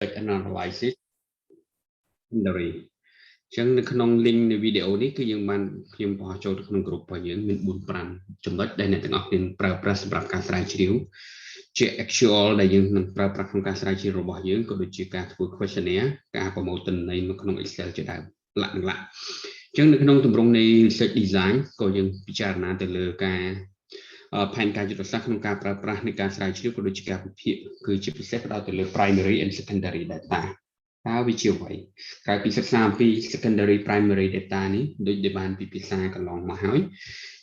analysis secondary ចឹងនៅក្នុង link នៃ video នេះគឺយើងបានខ្ញុំបោះចូលទៅក្នុង group របស់យើងមាន 4-5 ចំណុចដែលអ្នកទាំងអស់គ្នាប្រើប្រាស់សម្រាប់ការស្រាវជ្រាវជា actual ដែលយើងនឹងប្រើប្រាស់ក្នុងការស្រាវជ្រាវរបស់យើងក៏ដូចជាការធ្វើ questionnaire ការប្រមូលទិន្នន័យនៅក្នុង Excel ជាដើមលក្ខណៈចឹងនៅក្នុងទម្រង់នៃ research design ក៏យើងពិចារណាទៅលើការផែនការយុទ្ធសាស្ត្រក្នុងការប្រើប្រាស់នៃការស្រាវជ្រាវក៏ដូចជាការវិភាគគឺជាពិសេសផ្ដោតទៅលើ primary and secondary data តើវាជាអ្វីក្រៅពីសិក្សាអំពី secondary primary data នេះដូចដែលបានពិភាក្សាកន្លងមកហើយ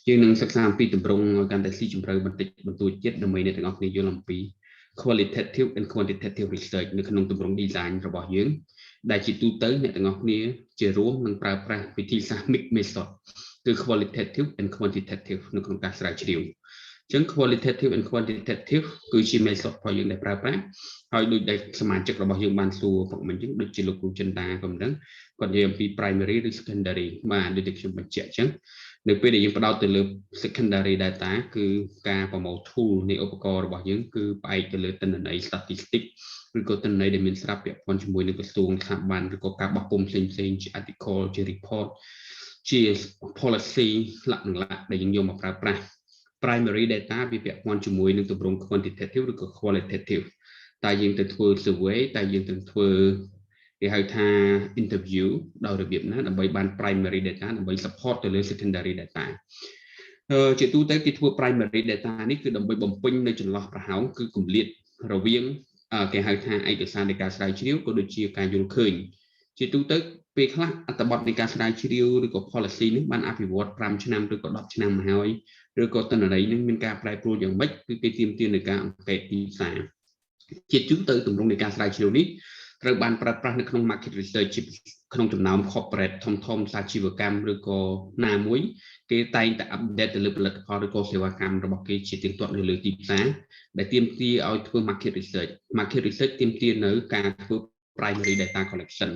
យើងនឹងសិក្សាអំពីទម្រង់កាន់តែស៊ីជម្រៅបន្តិចបន្តួចទៀតដើម្បីអ្នកទាំងអស់គ្នាយល់អំពី qualitative and quantitative research នៅក្នុងទម្រង់ design របស់យើងដែលជាទូទៅអ្នកទាំងអស់គ្នាជារួមនឹងប្រើប្រាស់វិធីសាស្ត្រ mixed method គឺ qualitative and quantitative នៅក្នុងការស្រាវជ្រាវចឹង qualitative and quantitative គឺជា method របស់យើងដែលប្រើប្រាស់ហើយដូចដែលសមាជិករបស់យើងបានសួរពុកមិញចឹងដូចជាលោកគ្រូចិន្តាក៏មិនដឹងគាត់និយាយអំពី primary ឬ secondary បាទដូចដែលខ្ញុំបញ្ជាក់ចឹងនៅពេលដែលយើងផ្ដោតទៅលើ secondary data គឺការប្រមូល tool នៃឧបករណ៍របស់យើងគឺផ្អែកទៅលើទិន្នន័យ statistics ឬក៏ទិន្នន័យដែលមានស្រាប់ពាក់ព័ន្ធជាមួយនឹងក្រសួងស្ថាប័នឬក៏ការបោះពុម្ពផ្សេងៗជា article ជា report ជា policy លក្ខណៈដែលយើងយកមកប្រើប្រាស់ primary data វាពាក់ព័ន្ធជាមួយនឹងទម្រង់ quantitative ឬក៏ qualitative តែយើងទៅធ្វើ survey តែយើងទៅធ្វើគេហៅថា interview ដោយរបៀបណាដើម្បីបាន primary data ដើម្បី support ទៅលើ secondary data ជាទូទៅគេធ្វើ primary data នេះគឺដើម្បីបំពេញនៅចន្លោះប្រហោងគឺគម្លាតរវាងគេហៅថាឯកសារនៃការស្រាវជ្រាវក៏ដូចជាការយល់ឃើញជាទូទៅពេលខ្លះអត្ថបទនៃការស្រាវជ្រាវឬក៏ policy នេះបានអភិវឌ្ឍ5ឆ្នាំឬក៏10ឆ្នាំមកហើយឬក៏ទិន្នន័យនេះមានការប្រែប្រួលយ៉ាងម៉េចគឺគេទាមទារនៃការអង្កេតទីផ្សារជាទូទៅទម្រង់នៃការស្រាវជ្រាវនេះត្រូវបានប្រើប្រាស់នៅក្នុង market research ក្នុងចំណោម corporate ធំៗសាជីវកម្មឬក៏ណាមួយគេតែងតែ update ទៅលើផលិតផលឬក៏សេវាកម្មរបស់គេជាទៀងទាត់នៅលើទីផ្សារដែលទាមទារឲ្យធ្វើ market research ទាមទារនៅការធ្វើ primary data collection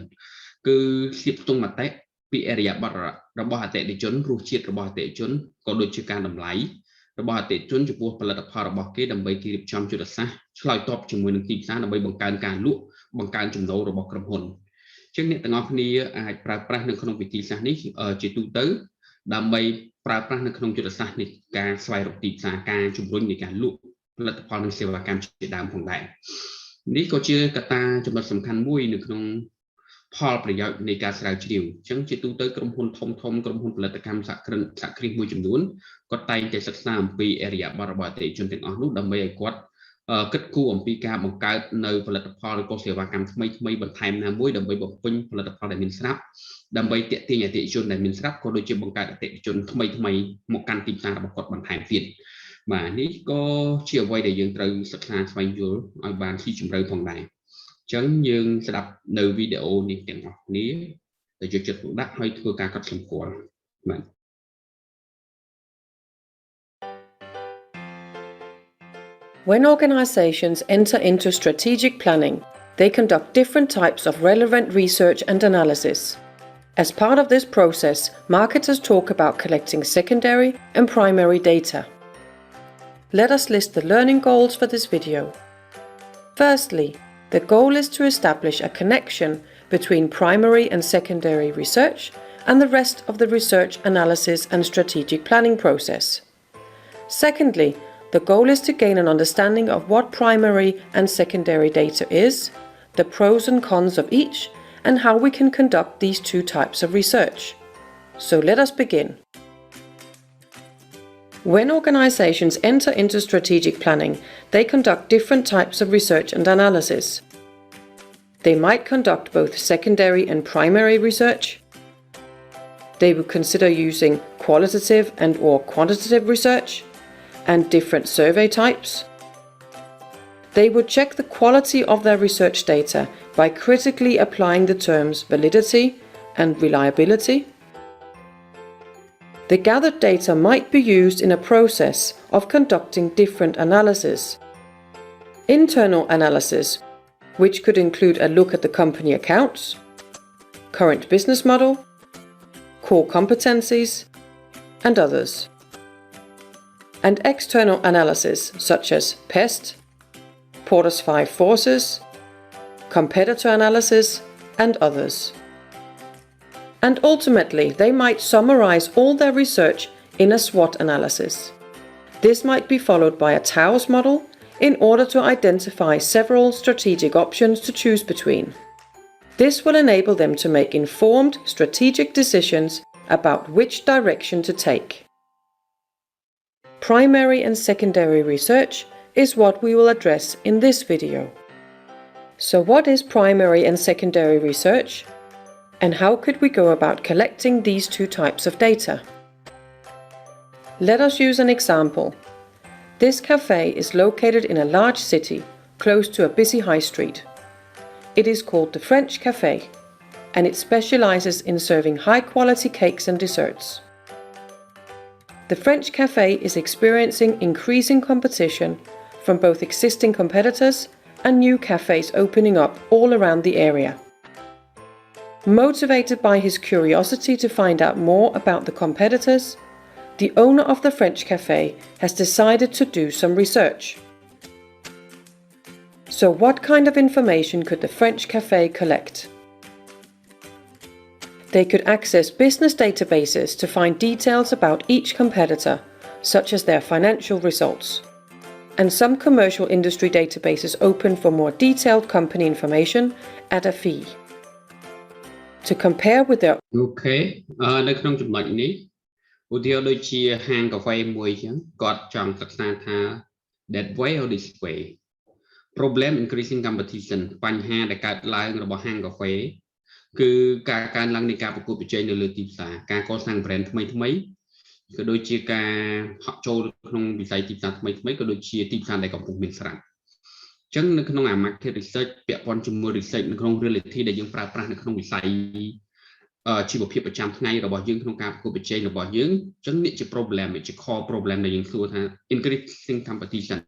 គឺសៀបផ្ទុំមតិពីអរិយាប័ត្ររបស់អតិថិជនរសជាតិរបស់អតិថិជនក៏ដូចជាការតម្លៃរបស់អតិថិជនចំពោះផលិតផលរបស់គេដើម្បីគេរៀបចំយុទ្ធសាស្ត្រឆ្លើយតបជាមួយនឹងទីផ្សារដើម្បីបង្កើនការលក់បង្កើនចំណូលរបស់ក្រុមហ៊ុនអញ្ចឹងអ្នកទាំងអស់គ្នាអាចប្រើប្រាស់នៅក្នុងវិធីសាស្ត្រនេះជាទូទៅដើម្បីប្រើប្រាស់នៅក្នុងយុទ្ធសាស្ត្រនេះការស្វែងរកទីផ្សារការជំរុញនៃការលក់ផលិតផលនិងសេវាកម្មជាដើមផងដែរនេះក៏ជាកត្តាចំណុចសំខាន់មួយនៅក្នុងផលប្រយោជន៍នៃការស្រាវជ្រាវអញ្ចឹងជាទូទៅក្រុមហ៊ុនធំក្រុមហ៊ុនផលិតកម្មសហគ្រាសមួយចំនួនគាត់តែងតែសិក្សាអំពីអរិយាប័ត្ររបស់អតិថិជនទាំងអស់នោះដើម្បីឲ្យគាត់គិតគូរអំពីការបង្កើតនៅផលិតផលឬក៏សេវាកម្មថ្មីបន្ថែមណាមួយដើម្បីបំពេញផលិតផលដែលមានស្រាប់ដើម្បីទាក់ទាញអតិថិជនដែលមានស្រាប់ក៏ដូចជាបង្កើតអតិថិជនថ្មីមកកាន់ទីផ្សាររបស់គាត់បន្ថែមទៀតបាទនេះក៏ជាអ្វីដែលយើងត្រូវសិក្សាស្វែងយល់ឲ្យបានស៊ីជម្រៅផងដែរអញ្ចឹងយើងស្ដាប់នៅវីដេអូនេះទាំងអស់គ្នាដែលយកចិត្តទុកដាក់ឲ្យធ្វើការកត់សម្គាល់បាទ When organizations enter into strategic planning, they conduct different types of relevant research and analysis. As part of this process, marketers talk about collecting secondary and primary data. Let us list the learning goals for this video. Firstly, the goal is to establish a connection between primary and secondary research and the rest of the research analysis and strategic planning process. Secondly, the goal is to gain an understanding of what primary and secondary data is, the pros and cons of each, and how we can conduct these two types of research. So let us begin. When organizations enter into strategic planning, they conduct different types of research and analysis. They might conduct both secondary and primary research. They would consider using qualitative and/or quantitative research and different survey types. They would check the quality of their research data by critically applying the terms validity and reliability. The gathered data might be used in a process of conducting different analysis. Internal analysis, which could include a look at the company accounts, current business model, core competencies, and others. And external analysis such as PEST, Porter's 5 forces, competitor analysis, and others. And ultimately, they might summarize all their research in a SWOT analysis. This might be followed by a Towers model in order to identify several strategic options to choose between. This will enable them to make informed strategic decisions about which direction to take. Primary and secondary research is what we will address in this video. So what is primary and secondary research? And how could we go about collecting these two types of data? Let us use an example. This cafe is located in a large city, close to a busy high street. It is called the French Cafe, and it specializes in serving high-quality cakes and desserts. The French Cafe is experiencing increasing competition from both existing competitors and new cafes opening up all around the area. Motivated by his curiosity to find out more about the competitors, the owner of the French Cafe has decided to do some research. So what kind of information could the French Cafe collect? They could access business databases to find details about each competitor, such as their financial results. And some commercial industry databases open for more detailed company information at a fee. To compare with their នៅក្នុងចំណុចនេះឧទាហរណ៍ដូចជាហាងកាហ្វេមួយចឹងគាត់ចង់សិក្សាថា that way or this way problem increasing competition បញ្ហាដែលកើតឡើងរបស់ហាងកាហ្វេគឺការកើនឡើងនៃការប្រកួតប្រជែងនៅលើទីផ្សារការកសាង brand ថ្មីៗក៏ដូចជាការហក់ចូលក្នុងវិស័យទីផ្សារថ្មីៗក៏ដូចជាទីផ្សារដែលកំពុងមានស្រាប់ អញ្ចឹងនៅក្នុង market research ពាក់ព័ន្ធជាមួយ research នៅក្នុង reality ដែលយើងប្រើប្រាស់នៅក្នុងវិស័យជីវភាពប្រចាំថ្ងៃរបស់យើងក្នុងការប្រកួតប្រជែងរបស់យើងអញ្ចឹងនេះជា problem ជា core problem ដែលយើងសួរថា increasing competition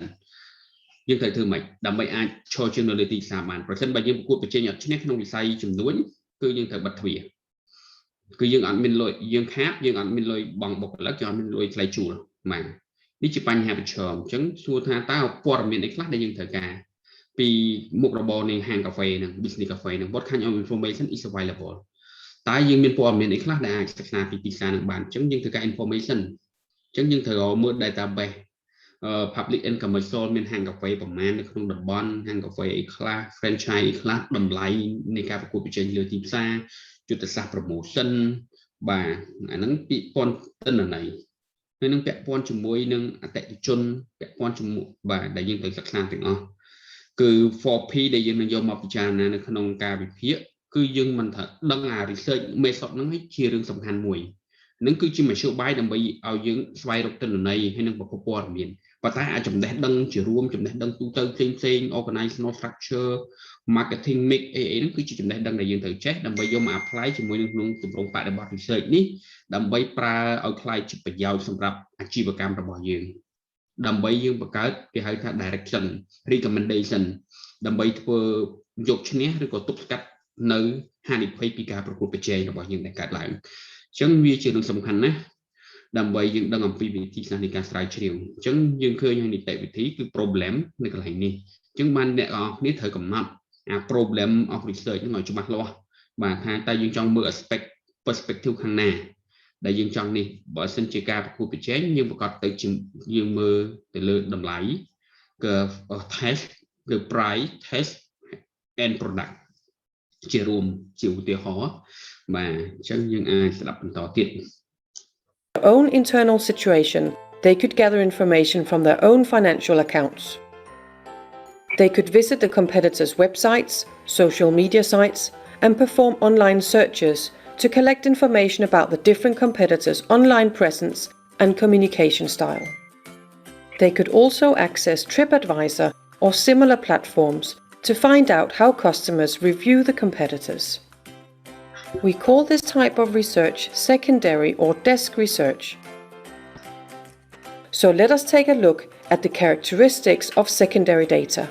យើងត្រូវធ្វើម៉េចដើម្បីអាចឈរជើងនៅលើទីផ្សារបានប្រសិនបើយើងប្រកួតប្រជែងអត់ឈ្នះក្នុងវិស័យចំនួនគឺយើងត្រូវបិទទ្វារគឺយើងអត់មានលុយយើងខាតយើងអត់មានលុយបង់បុគ្គលិកយើងអត់មានលុយថ្លៃជួលបាទនេះជាបញ្ហាប្រឈមអញ្ចឹងសួរថាតើព័ត៌មានអីខ្លះដែលយើងត្រូវការពីមុខរបរនៃហាងកាហ្វេនិង business cafe និង what kind of information is available តើយើងមានព័ត៌មានអីខ្លះដែលអាចសិក្សាពីទីផ្សារនឹងបានអញ្ចឹងយើងត្រូវការ information អញ្ចឹងយើងត្រូវមើល database public and commercial មានហាងកាហ្វេប្រមាណនៅក្នុងតំបន់ហាងកាហ្វេអីខ្លះ franchise អីខ្លះតម្លៃនៃការប្រកួតប្រជែងលើទីផ្សារយុទ្ធសាស្ត្រ promotion បាទអាហ្នឹងពាក្យពន្ធទិន្នន័យហើយនឹងពាក់ព័ន្ធជាមួយនឹងអតិថិជនពាក់ព័ន្ធជាមួយបាទដែលយើងត្រូវសិក្សាទាំងអស់គឺ 4P ដែលយើងនឹងយកមកពិចារណានៅក្នុងការវិភាគគឺយើងមិនថាដឹងអា research method ហ្នឹងជារឿងសំខាន់មួយនឹងគឺជាមធ្យោបាយដើម្បីឲ្យយើងស្វែងរកទិន្នន័យហើយនឹងប្រភពព័ត៌មានប៉ុន្តែអាចចំណេះដឹងជារួមចំណេះដឹងទូទៅផ្សេងៗ organizational structure marketing mix អីហ្នឹងគឺជាចំណេះដឹងដែលយើងត្រូវចេះដើម្បីយកមក apply ជាមួយនឹងក្នុងទម្រង់បរិបទ research នេះដើម្បីប្រើឲ្យខ្លាយជាប្រយោជន៍សម្រាប់អាជីវកម្មរបស់យើងដើម្បីយើងបង្កើតគេហៅថា direction recommendation ដើម្បីធ្វើយកឈ្នះឬក៏ទប់ស្កាត់នៅហានិភ័យពីការប្រកួតប្រជែងរបស់យើងដែលកើតឡើងអញ្ចឹងវាជារឿងសំខាន់ណាស់ដើម្បីយើងដឹងអំពីវិធីសាស្ត្រនៃការស្រាវជ្រាវអញ្ចឹងយើងឃើញហើយនីតិវិធីគឺ problem នៅកន្លែងនេះអញ្ចឹងបានអ្នកនរគ្នាត្រូវកំណត់អា problem of research ហ្នឹងឲ្យច្បាស់លាស់បាទថាតើយើងចង់មើល aspect perspective ខាងណាដែលយើងចង់នេះបើសិនជាការប្រកួតប្រជែងយើងប្រកាសទៅយើងមើលទៅលើតម្លៃគឺ test ឬ price test and product ជារួមជាឧទាហរណ៍បាទអញ្ចឹងយើងអាចស្ដាប់បន្តទៀត their own internal situation, they could gather information from their own financial accounts. They could visit the competitors' websites, social media sites, and perform online searches to collect information about the different competitors' online presence and communication style. They could also access TripAdvisor or similar platforms to find out how customers review the competitors. We call this type of research secondary or desk research. So let us take a look at the characteristics of secondary data.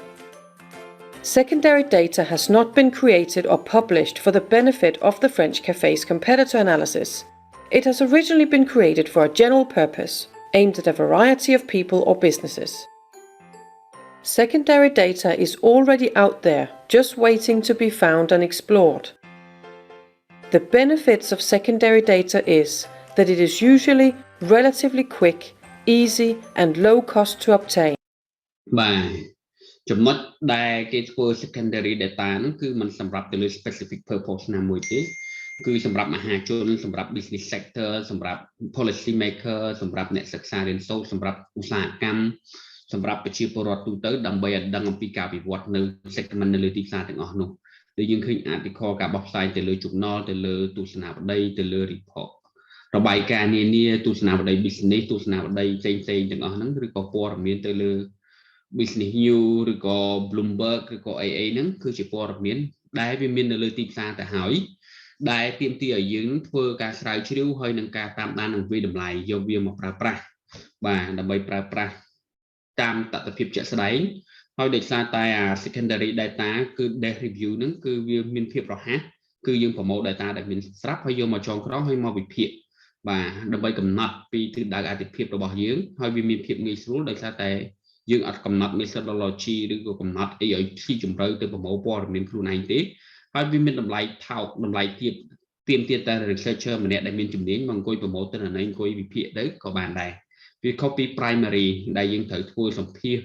Secondary data has not been created or published for the benefit of the French Café's competitor analysis. It has originally been created for a general purpose, aimed at a variety of people or businesses. Secondary data is already out there, just waiting to be found and explored. The benefits of secondary data is that it is usually relatively quick, easy and low cost to obtain. បាទចំណុចដែលគេធ្វើ secondary data ហ្នឹងគឺมันសម្រាប់ទៅលើ specific purpose ណាមួយទេគឺសម្រាប់មហាជនសម្រាប់ business sector សម្រាប់ policy maker សម្រាប់អ្នកសិក្សារៀនសូត្រសម្រាប់ឧស្សាហកម្មសម្រាប់ប្រជាពលរដ្ឋទូទៅដើម្បីឲ្យដឹងអំពីការវិវត្តនៅ segment នៅលើទីផ្សារទាំងអស់នោះដែលយើងឃើញ article ការបោះផ្សាយទៅលើ journal ទៅលើទស្សនាវដ្តីទៅលើ report របាយការណ៍នានាទស្សនាវដ្តី business ទស្សនាវដ្តីផ្សេងៗទាំងអស់ហ្នឹងឬក៏ព័ត៌មានទៅលើ business news ឬក៏ Bloomberg ឬក៏អីហ្នឹងគឺជាព័ត៌មានដែលវាមាននៅលើទីផ្សារទៅហើយដែលទាមទារឲ្យយើងធ្វើការស្រាវជ្រាវហើយនឹងការតាមដាននិងវិយតម្លៃយកវាមកប្រើប្រាស់បាទដើម្បីប្រើប្រាស់តាមតថភាពជាក់ស្ដែងហើយដោយសារតែ secondary data គឺ desk review ហ្នឹងគឺវាមានភាពរហ័សគឺយើងប្រមូល data ដែលមានស្រាប់ហើយយកមកចងក្រងហើយមកវិភាគបាទដើម្បីកំណត់ពីទិសដៅអតិភិបរបស់យើងហើយវាមានភាពងាយស្រួលដោយសារតែយើងអត់កំណត់ methodology ឬក៏កំណត់អីឲ្យស៊ីជម្រៅទៅប្រមូលព័ត៌មានខ្លួនឯងទេហើយវាមានតម្លៃថោកតម្លៃទាបតែ researcher ម្នាក់ដែលមានជំនាញមកអង្គុយប្រមូលទិន្នន័យអង្គុយវិភាគទៅក៏បានដែរវាខុសពី primary ដែលយើងត្រូវធ្វើសម្ភាស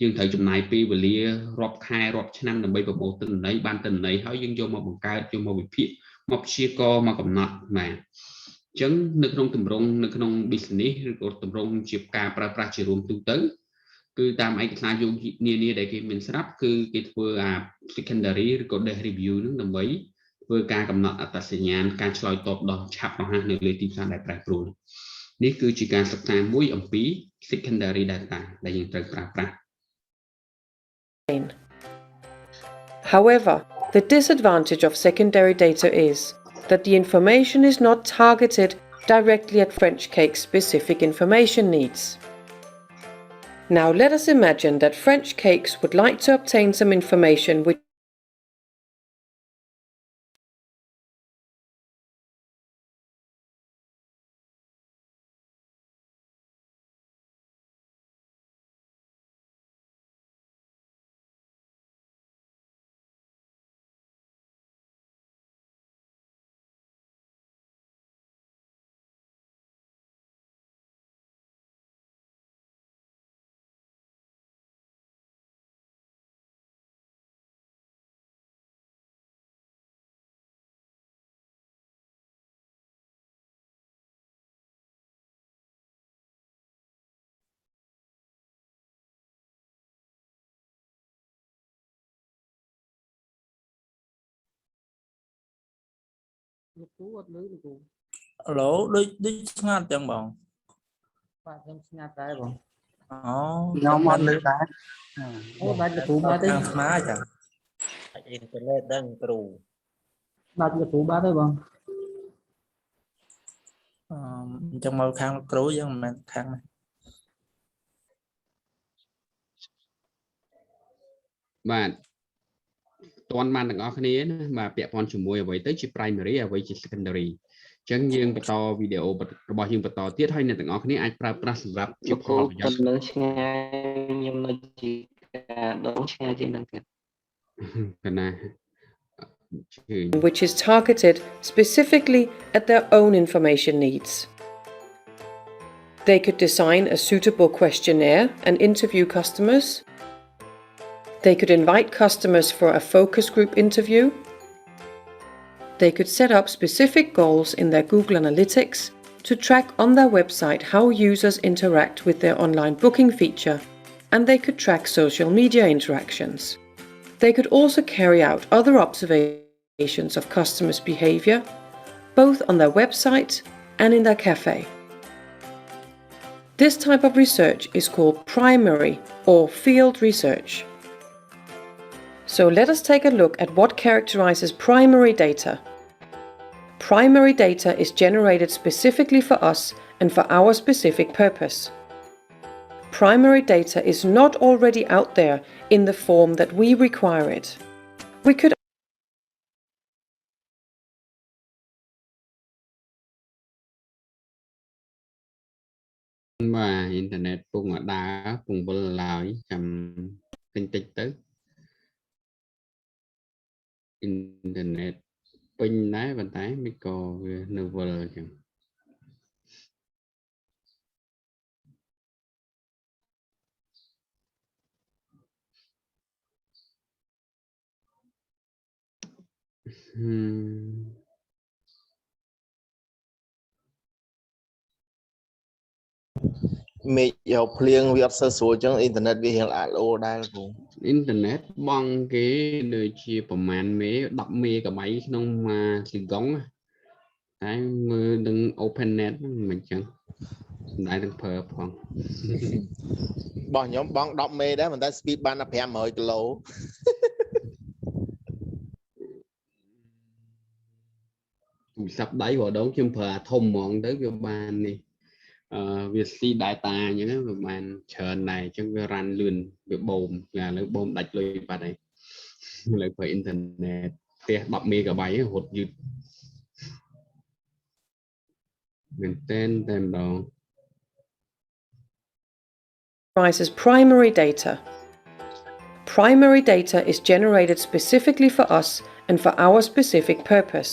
យើងត្រូវចំណាយពេលវេលារាប់ខែរាប់ឆ្នាំដើម្បីប្រមូលទិន្នន័យបានទិន្នន័យហើយយើងយកមកបង្កើតយកមកវិភាគមកព្យាករណ៍មកកំណត់បាទអញ្ចឹងនៅក្នុងទម្រង់នៅក្នុង business ឬក៏ទម្រង់ជាការប្រើប្រាស់ជារួមទូទៅគឺតាមឯកសារយោងនានាដែលគេមានស្រាប់គឺគេធ្វើ secondary ឬក៏ desk review ហ្នឹងដើម្បីធ្វើការកំណត់អត្តសញ្ញាណការឆ្លើយតបដល់ឆាប់រហ័សនៅលើទីផ្សារដែលប្រែប្រួលនេះគឺជាការសិក្សាមួយអំពី secondary data ដែលយើងត្រូវប្រើប្រាស់ However, the disadvantage of secondary data is that the information is not targeted directly at French Cake's specific information needs. Now let us imagine that French Cakes would like to obtain some information which Alo, đi ngắt chẳng bọn. Bạn em ngắt tay bọn. Nhóm ăn lên đá. Bạn cái thủ ba đấy. Má chẳng. Internet đang trụ. Bạn cái thủ ba đấy bọn. Trong màu khang trụ chẳng mà khang này. បាទតន់បានទាំងអស់គ្នាណាបាទពាក់ព័ន្ធជាមួយអ្វីទៅជា primary អ្វីជា secondary អញ្ចឹងយើងបន្តវីដេអូរបស់យើងបន្តទៀតហើយអ្នកទាំងអស់គ្នាអាចប្រើប្រាស់សម្រាប់ជាផលប្រយោជន៍ which is targeted specifically at their own information needs. They could design a suitable questionnaire and interview customers. They could invite customers for a focus group interview. They could set up specific goals in their Google Analytics to track on their website how users interact with their online booking feature, and they could track social media interactions. They could also carry out other observations of customers' behavior, both on their website and in their cafe. This type of research is called primary or field research. So let us take a look at what characterizes primary data. Primary data is generated specifically for us and for our specific purpose. Primary data is not already out there in the form that we require it. We could internet ពងដើរពងវិលឡើយចាំ ទិញតិចទៅ internet ពេញដែរប៉ុន្តែមិនក៏វានៅវិលអញ្ចឹង មេយកភ្លៀងវាអត់សូវស្រួលអញ្ចឹងអ៊ីនធឺណិតវារៀងល្អដែរគ្រូ អ៊ីនធឺណិតបងគេដូចជាប្រមាណមេ10មេកាបៃក្នុងមួយសង្កងតែមើលនឹង OpenNet ហ្នឹងមិនអញ្ចឹងដែរនឹងប្រើផង បងខ្ញុំបង10មេដែរប៉ុន្តែ speed បានតែ500គីឡូ ទូរស័ព្ទដៃរដងខ្ញុំប្រើអាធំហ្មងទៅវាបាននេះវាស៊ី data អញ្ចឹងវាបានច្រើនដែរអញ្ចឹងវារ៉ាន់លឿនវាបូមឥឡូវបូមដាច់លុយបាត់ហើយឥឡូវប្រើអ៊ីនធឺណិតផ្ទះ10មេកាបៃរត់យឺតមែនតែម្ដង Comprises primary data. Primary data is generated specifically for us and for our specific purpose.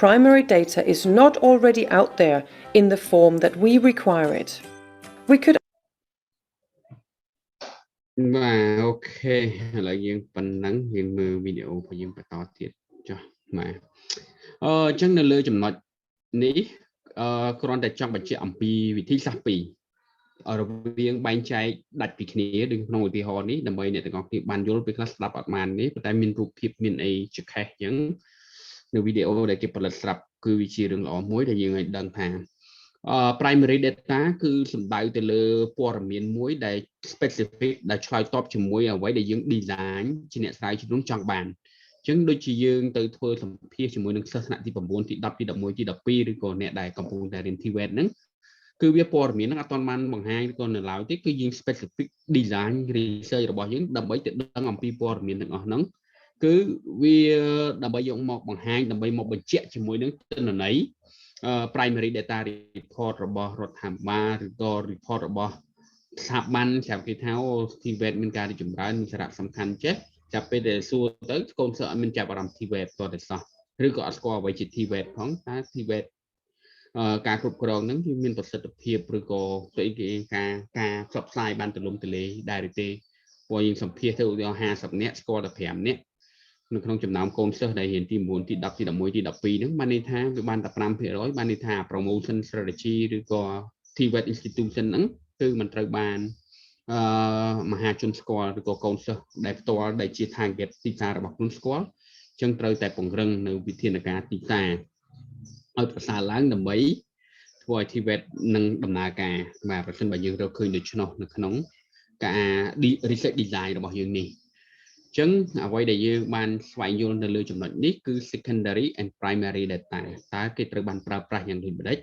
Primary data is not already out there in the form that we require it. We could បាទអូខេឥឡូវយើងប៉ុណ្ណឹងយើងមើលវីដេអូរបស់យើងបន្តទៀតចុះបាទអញ្ចឹងនៅលើចំណុចនេះគ្រាន់តែចង់បញ្ជាក់អំពីវិធីសាស្ត្រពីរ រវាងបែងចែកដាច់ពីគ្នាដូចក្នុងឧទាហរណ៍នេះដើម្បីអ្នកទាំងអស់គ្នាបានយល់ពេលខ្លះស្ដាប់អត់បាននេះប៉ុន្តែមានរូបភាពមានអីជាខេសអញ្ចឹងនៅវីដេអូដែលគេផលិតស្រាប់គឺវាជារឿងល្អមួយដែលយើងឲ្យដឹងថា primary data គឺសំដៅទៅលើព័ត៌មានមួយដែល specific ដែលឆ្លើយតបជាមួយអ្វីដែលយើង design ជាអ្នកស្រាវជ្រាវចង់បានអញ្ចឹងដូចជាយើងទៅធ្វើសម្ភាសជាមួយនឹងសិស្សថ្នាក់ទី9ទី10ទី11ទី12ឬក៏អ្នកដែលកំពុងតែរៀន TVET ហ្នឹងគឺវាព័ត៌មានហ្នឹងអត់ទាន់បានបង្ហាញក៏នៅឡើយទេគឺយើង specific design research របស់យើងដើម្បីទៅដឹងអំពីព័ត៌មានទាំងអស់ហ្នឹងគឺវាដើម្បីយកមកបង្ហាញដើម្បីមកបញ្ជាក់ជាមួយនឹងទិន្នន័យ primary data report របស់រដ្ឋាភិបាលឬក៏ report របស់ស្ថាប័នចាំគេថា TVET មានការរីកចម្រើនមានសារៈសំខាន់ចេះចាប់ពេលដែលសួរទៅកូនសិស្សអត់មានចាប់អារម្មណ៍ TVET តតែសោះឬក៏អត់ស្គាល់អ្វីជា TVET ផងតែ TVET ការគ្រប់គ្រងហ្នឹងគឺមានប្រសិទ្ធភាពឬក៏ស្អីគេការផ្សព្វផ្សាយបានទូលំទូលាយដែរឬទេព្រោះយើងសម្ភាសទៅឧទាហរណ៍50នាក់ស្គាល់តែ5នាក់នៅក្នុងចំណោមកូនសិស្សដែលរៀនទី9ទី10ទី11ទី12ហ្នឹងបានន័យថាវាបានតែ 5% បានន័យថា promotion strategy ឬក៏ TVET institution ហ្នឹងគឺមិនត្រូវបានមហាជនស្គាល់ឬក៏កូនសិស្សដែលផ្ទាល់ដែលជា target ទីផ្សាររបស់ខ្លួនស្គាល់អញ្ចឹងត្រូវតែពង្រឹងនៅវិធានការទីផ្សារឲ្យប្រសើរឡើងដើម្បីធ្វើឲ្យ TVET នឹងដំណើរការបាទប្រសិនបើយើងរកឃើញដូច្នោះនៅក្នុងការ research design របស់យើងនេះអញ្ចឹងអ្វីដែលយើងបានស្វែងយល់នៅលើចំណុចនេះគឺ secondary and primary data តើគេត្រូវបានប្រើប្រាស់យ៉ាងដូចម្ដេច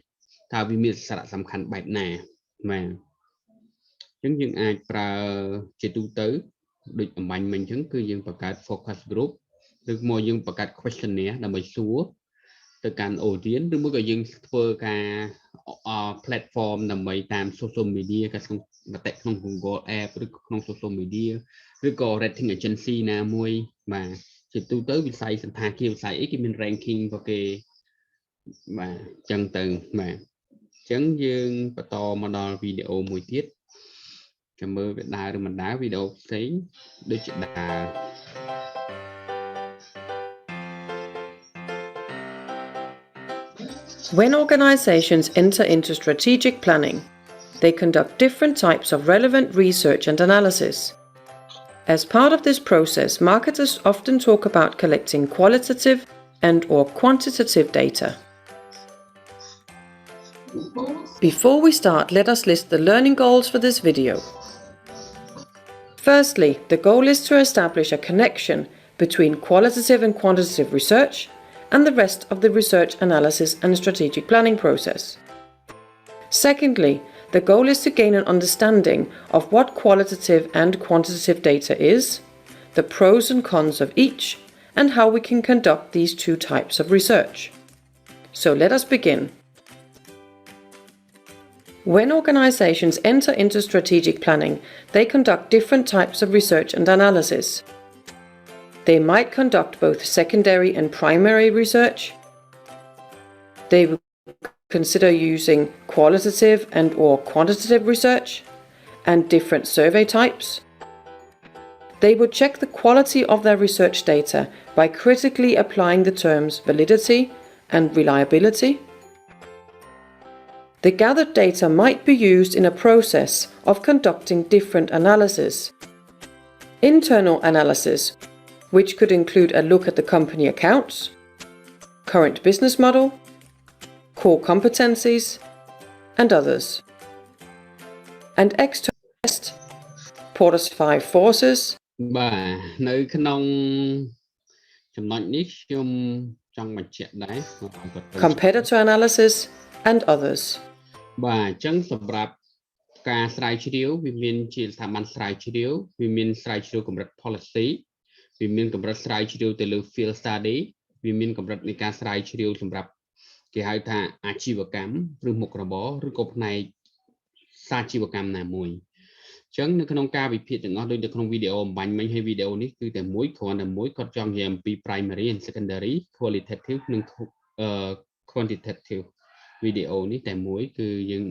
តើវាមានសារៈសំខាន់បែបណាបាទអញ្ចឹងយើងអាចប្រើជាទូទៅដូចអំបញ្ញមិញអញ្ចឹងគឺយើងបង្កើត focus group ឬមកយើងបង្កើត questionnaire ដើម្បីសួរទៅកាន់ audience ឬមួយក៏យើងធ្វើការ platform ដើម្បីតាម social media ក្នុង Google App ឬក្នុង social media ឬក៏ rating agency ណាមួយបាទជាទូទៅវិស័យសន្តាគារវិស័យអីគេមាន ranking របស់គេបាទអញ្ចឹងទៅបាទអញ្ចឹងយើងបន្តមកដល់វីដេអូមួយទៀតចាំមើលវាដើរឬមិនដើរវីដេអូផ្សេងដូចជាដើរ When organizations enter into strategic planning, they conduct different types of relevant research and analysis. As part of this process, marketers often talk about collecting qualitative and/or quantitative data. Before we start, let us list the learning goals for this video. Firstly, the goal is to establish a connection between qualitative and quantitative research and the rest of the research analysis and strategic planning process. Secondly, the goal is to gain an understanding of what qualitative and quantitative data is, the pros and cons of each, and how we can conduct these two types of research. So let us begin. When organizations enter into strategic planning, they conduct different types of research and analysis. They might conduct both secondary and primary research. They will consider using qualitative and or quantitative research and different survey types. They would check the quality of their research data by critically applying the terms validity and reliability. The gathered data might be used in a process of conducting different analyses. Internal analysis, which could include a look at the company accounts, current business model, core competencies, and others. And external test, Porter's 5 forces. បាទនៅក្នុងចំណុចនេះខ្ញុំចង់បញ្ជាក់ដែរ competitor analysis and others. បាទអញ្ចឹងសម្រាប់ការស្រាវជ្រាវវាមានជាស្ថាប័នស្រាវជ្រាវវាមានស្រាវជ្រាវកម្រិត policy វាមានកម្រិតស្រាវជ្រាវទៅលើ field study វាមានកម្រិតនៃការស្រាវជ្រាវសម្រាប់គេហៅថាអាជីវកម្មឬមុខរបរឬក៏ផ្នែកសាជីវកម្មណាមួយអញ្ចឹងនៅក្នុងការវិភាគទាំងអស់ដូចនៅក្នុងវីដេអូអំបញ្ញមិញហើយវីដេអូនេះគឺតែមួយគ្រាន់តែមួយគាត់ចង់និយាយអំពី primary and secondary qualitative និង quantitative វីដេអូនេះតែមួយគឺយើង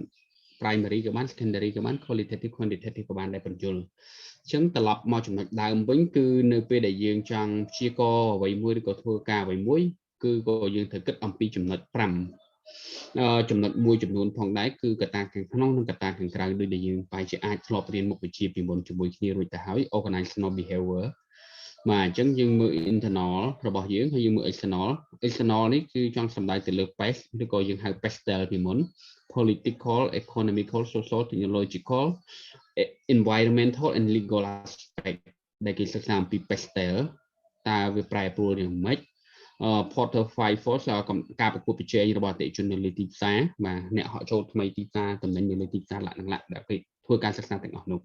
primary ក៏បាន secondary ក៏បាន qualitative quantitative ក៏បានដែរបញ្យល់អញ្ចឹងត្រឡប់មកចំណុចដើមវិញគឺនៅពេលដែលយើងចង់ព្យាករណ៍អ្វីមួយឬក៏ធ្វើការអ្វីមួយគឺក៏យើងត្រូវគិតអំពីចំណុច5ចំណុចមួយចំនួនផងដែរគឺកត្តាខាងក្នុងនិងកត្តាខាងក្រៅដូចដែលយើងបែរជាអាចធ្លាប់រៀនមុខវិជ្ជាពីមុនជាមួយគ្នារួចទៅហើយ organizational behavior បាទអញ្ចឹងយើងមើល internal របស់យើងហើយយើងមើល external នេះគឺចង់សំដៅទៅលើ PES ឬក៏យើងហៅ PESTEL ពីមុន political economical social technological environmental and legal aspect ដែលគេសិក្សាអំពី PESTEL តើវាប្រែប្រួលយ៉ាងម៉េចPart3 force ការប្រកួតប្រជែងរបស់អតិថិជននៅលើទីផ្សារបាទអ្នកហក់ចូលថ្មីទីផ្សារតំណែងនៅលើទីផ្សារលក្ខណៈដែលគេធ្វើការសិក្សាទាំងអស់នោះ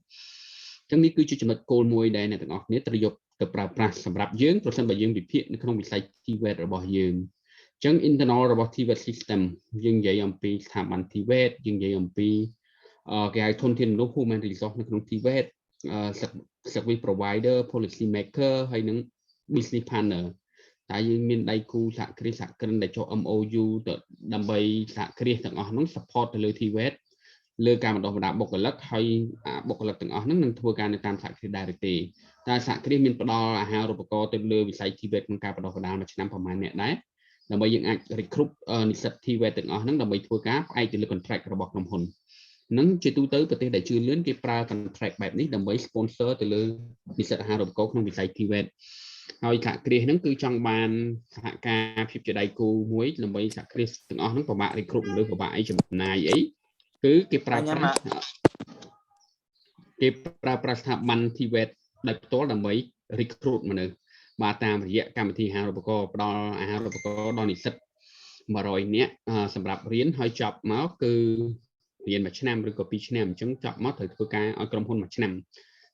អញ្ចឹងនេះគឺជាចំណុចគោលមួយដែលអ្នកទាំងអស់គ្នាត្រូវយកទៅប្រើប្រាស់សម្រាប់យើងប្រសិនបើយើងវិភាគនៅក្នុងវិស័យ TVET របស់យើងអញ្ចឹង internal របស់ TVET system យើងនិយាយអំពីស្ថាប័ន TVET យើងនិយាយអំពីគេហៅធនធានមនុស្ស human resource នៅក្នុង TVET service provider policy maker ហើយនិង business partner តែយើងមានដៃគូសហគ្រាសសហគ្រិនដែលចុះ MOU ទៅដើម្បីសហគ្រាសទាំងអស់ហ្នឹង support ទៅលើ TVET លើការបណ្ដុះបណ្ដាលបុគ្គលិកហើយបុគ្គលិកទាំងអស់ហ្នឹងនឹងធ្វើការនៅតាមសហគ្រាសដែរឬទេតែសហគ្រាសមានផ្ដល់អាហារូបករណ៍ទៅលើវិស័យ TVET ក្នុងការបណ្ដុះបណ្ដាលមួយឆ្នាំប្រហែលអ្នកដែរដើម្បីយើងអាច recruit និស្សិត TVET ទាំងអស់ហ្នឹងដើម្បីធ្វើការផ្អែកទៅលើ contract របស់ក្រុមហ៊ុននឹងជាទូទៅប្រទេសដែលជឿនលឿនគេប្រើ contract បែបនេះដើម្បី sponsor ទៅលើនិស្សិតអាហារូបករណ៍ក្នុងវិស័យ TVET ហើយសហគ្រាសហ្នឹងគឺចង់បានសហការភាពជាដៃគូមួយដើម្បីសហគ្រាសទាំងអស់ហ្នឹងពិបាក recruit ឬពិបាកអីចំណាយអីគឺគេប្រើប្រាស់ស្ថាប័ន TVET ដោយផ្ទាល់ដើម្បី recruit មនុស្សបាទតាមរយៈកម្មវិធីអាហារូបករណ៍ផ្ដល់អាហារូបករណ៍ដល់និស្សិត100នាក់សម្រាប់រៀនហើយចប់មកគឺរៀន1ឆ្នាំឬក៏2ឆ្នាំអញ្ចឹងចប់មកត្រូវធ្វើការឲ្យក្រុមហ៊ុន1ឆ្នាំ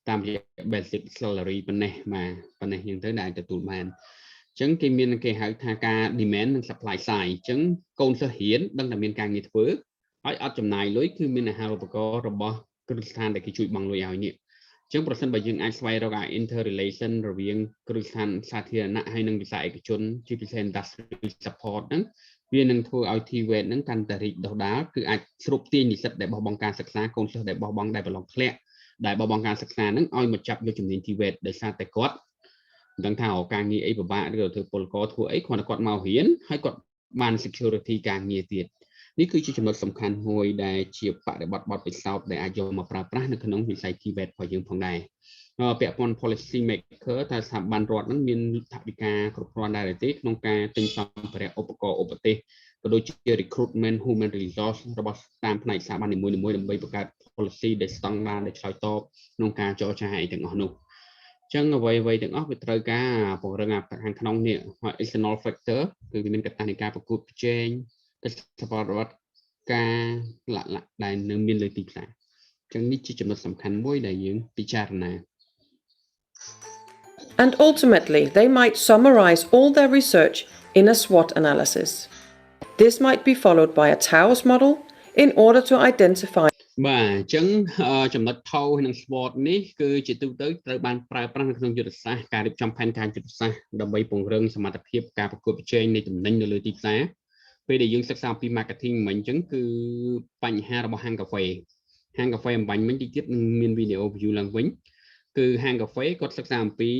តាមរយៈ basic salary ប៉ុណ្ណេះបាទប៉ុណ្ណេះយើងទៅដែលទទួលបានអញ្ចឹងគេមានគេហៅថាការ demand និង supply side អញ្ចឹងកូនសិស្សរៀនដឹងតែមានការងារធ្វើហើយអត់ចំណាយលុយគឺមានអាហារូបករណ៍របស់គ្រឹះស្ថានដែលគេជួយបង់លុយឲ្យនេះអញ្ចឹងប្រសិនបើយើងអាចស្វែងរក interrelation រវាងគ្រឹះស្ថានសាធារណៈហើយនិងវិស័យឯកជនជាពិសេស industry support ហ្នឹងវានឹងធ្វើឲ្យ TVET ហ្នឹងកាន់តែរីកដុះដាលគឺអាចស្រូបទាញនិស្សិតដែលបោះបង់ការសិក្សាកូនសិស្សដែលបោះបង់ដែលប្រឡងធ្លាក់ដែលបោះបង់ការសិក្សាហ្នឹងឲ្យមកចាប់យកជំនាញ TVET ដោយសារតែគាត់មិនដឹងថារកការងារអីពិបាកឬក៏ធ្វើពលករធ្វើអីគ្រាន់តែគាត់មករៀនហើយគាត់បាន security ការងារទៀតនេះគឺជាចំណុចសំខាន់មួយដែលជាបរិបទបទពិសោធន៍ដែលអាចយកមកប្រើប្រាស់នៅក្នុងវិស័យ TVET របស់យើងផងដែរពាក់ព័ន្ធ policy maker ថាស្ថាប័នរដ្ឋហ្នឹងមានថវិកាគ្រប់គ្រាន់ដែរទេក្នុងការទិញសម្ភារៈឧបករណ៍ឧបទេសក៏ដូចជា recruitment human resource របស់តាមផ្នែកស្ថាប័ននីមួយៗដើម្បីបង្កើត policy ដែលស្តង់ដារដែលឆ្លើយតបក្នុងការចរចាអីទាំងអស់នោះអញ្ចឹងអ្វីៗទាំងអស់វាត្រូវការពង្រឹងខាងក្នុងនេះ external factor គឺវាមានកត្តានៃការប្រកួតប្រជែងសផលរដ្ឋការលក្ខដែលនៅមានលើទីផ្សារអញ្ចឹងនេះជាចំណុចសំខាន់មួយដែលយើងពិចារណា And ultimately, they might summarize all their research in a SWOT analysis. This might be followed by a Taos model in order to identify បាទអញ្ចឹងចំណុចថោនិង SWOT នេះគឺជាទូទៅត្រូវបានប្រើប្រាស់នៅក្នុងយុទ្ធសាស្ត្រការរៀបចំផែនការយុទ្ធសាស្ត្រដើម្បីពង្រឹងសមត្ថភាពការប្រកួតប្រជែងនៃទំនិញនៅលើទីផ្សារពេលដែលយើងសិក្សាពី marketing មិញអញ្ចឹងគឺបញ្ហារបស់ហាងកាហ្វេអំបញ្ញមិញតិចទៀតនឹងមានវីដេអូ view ឡើងវិញគឺហាងកាហ្វេគាត់សិក្សាអំពី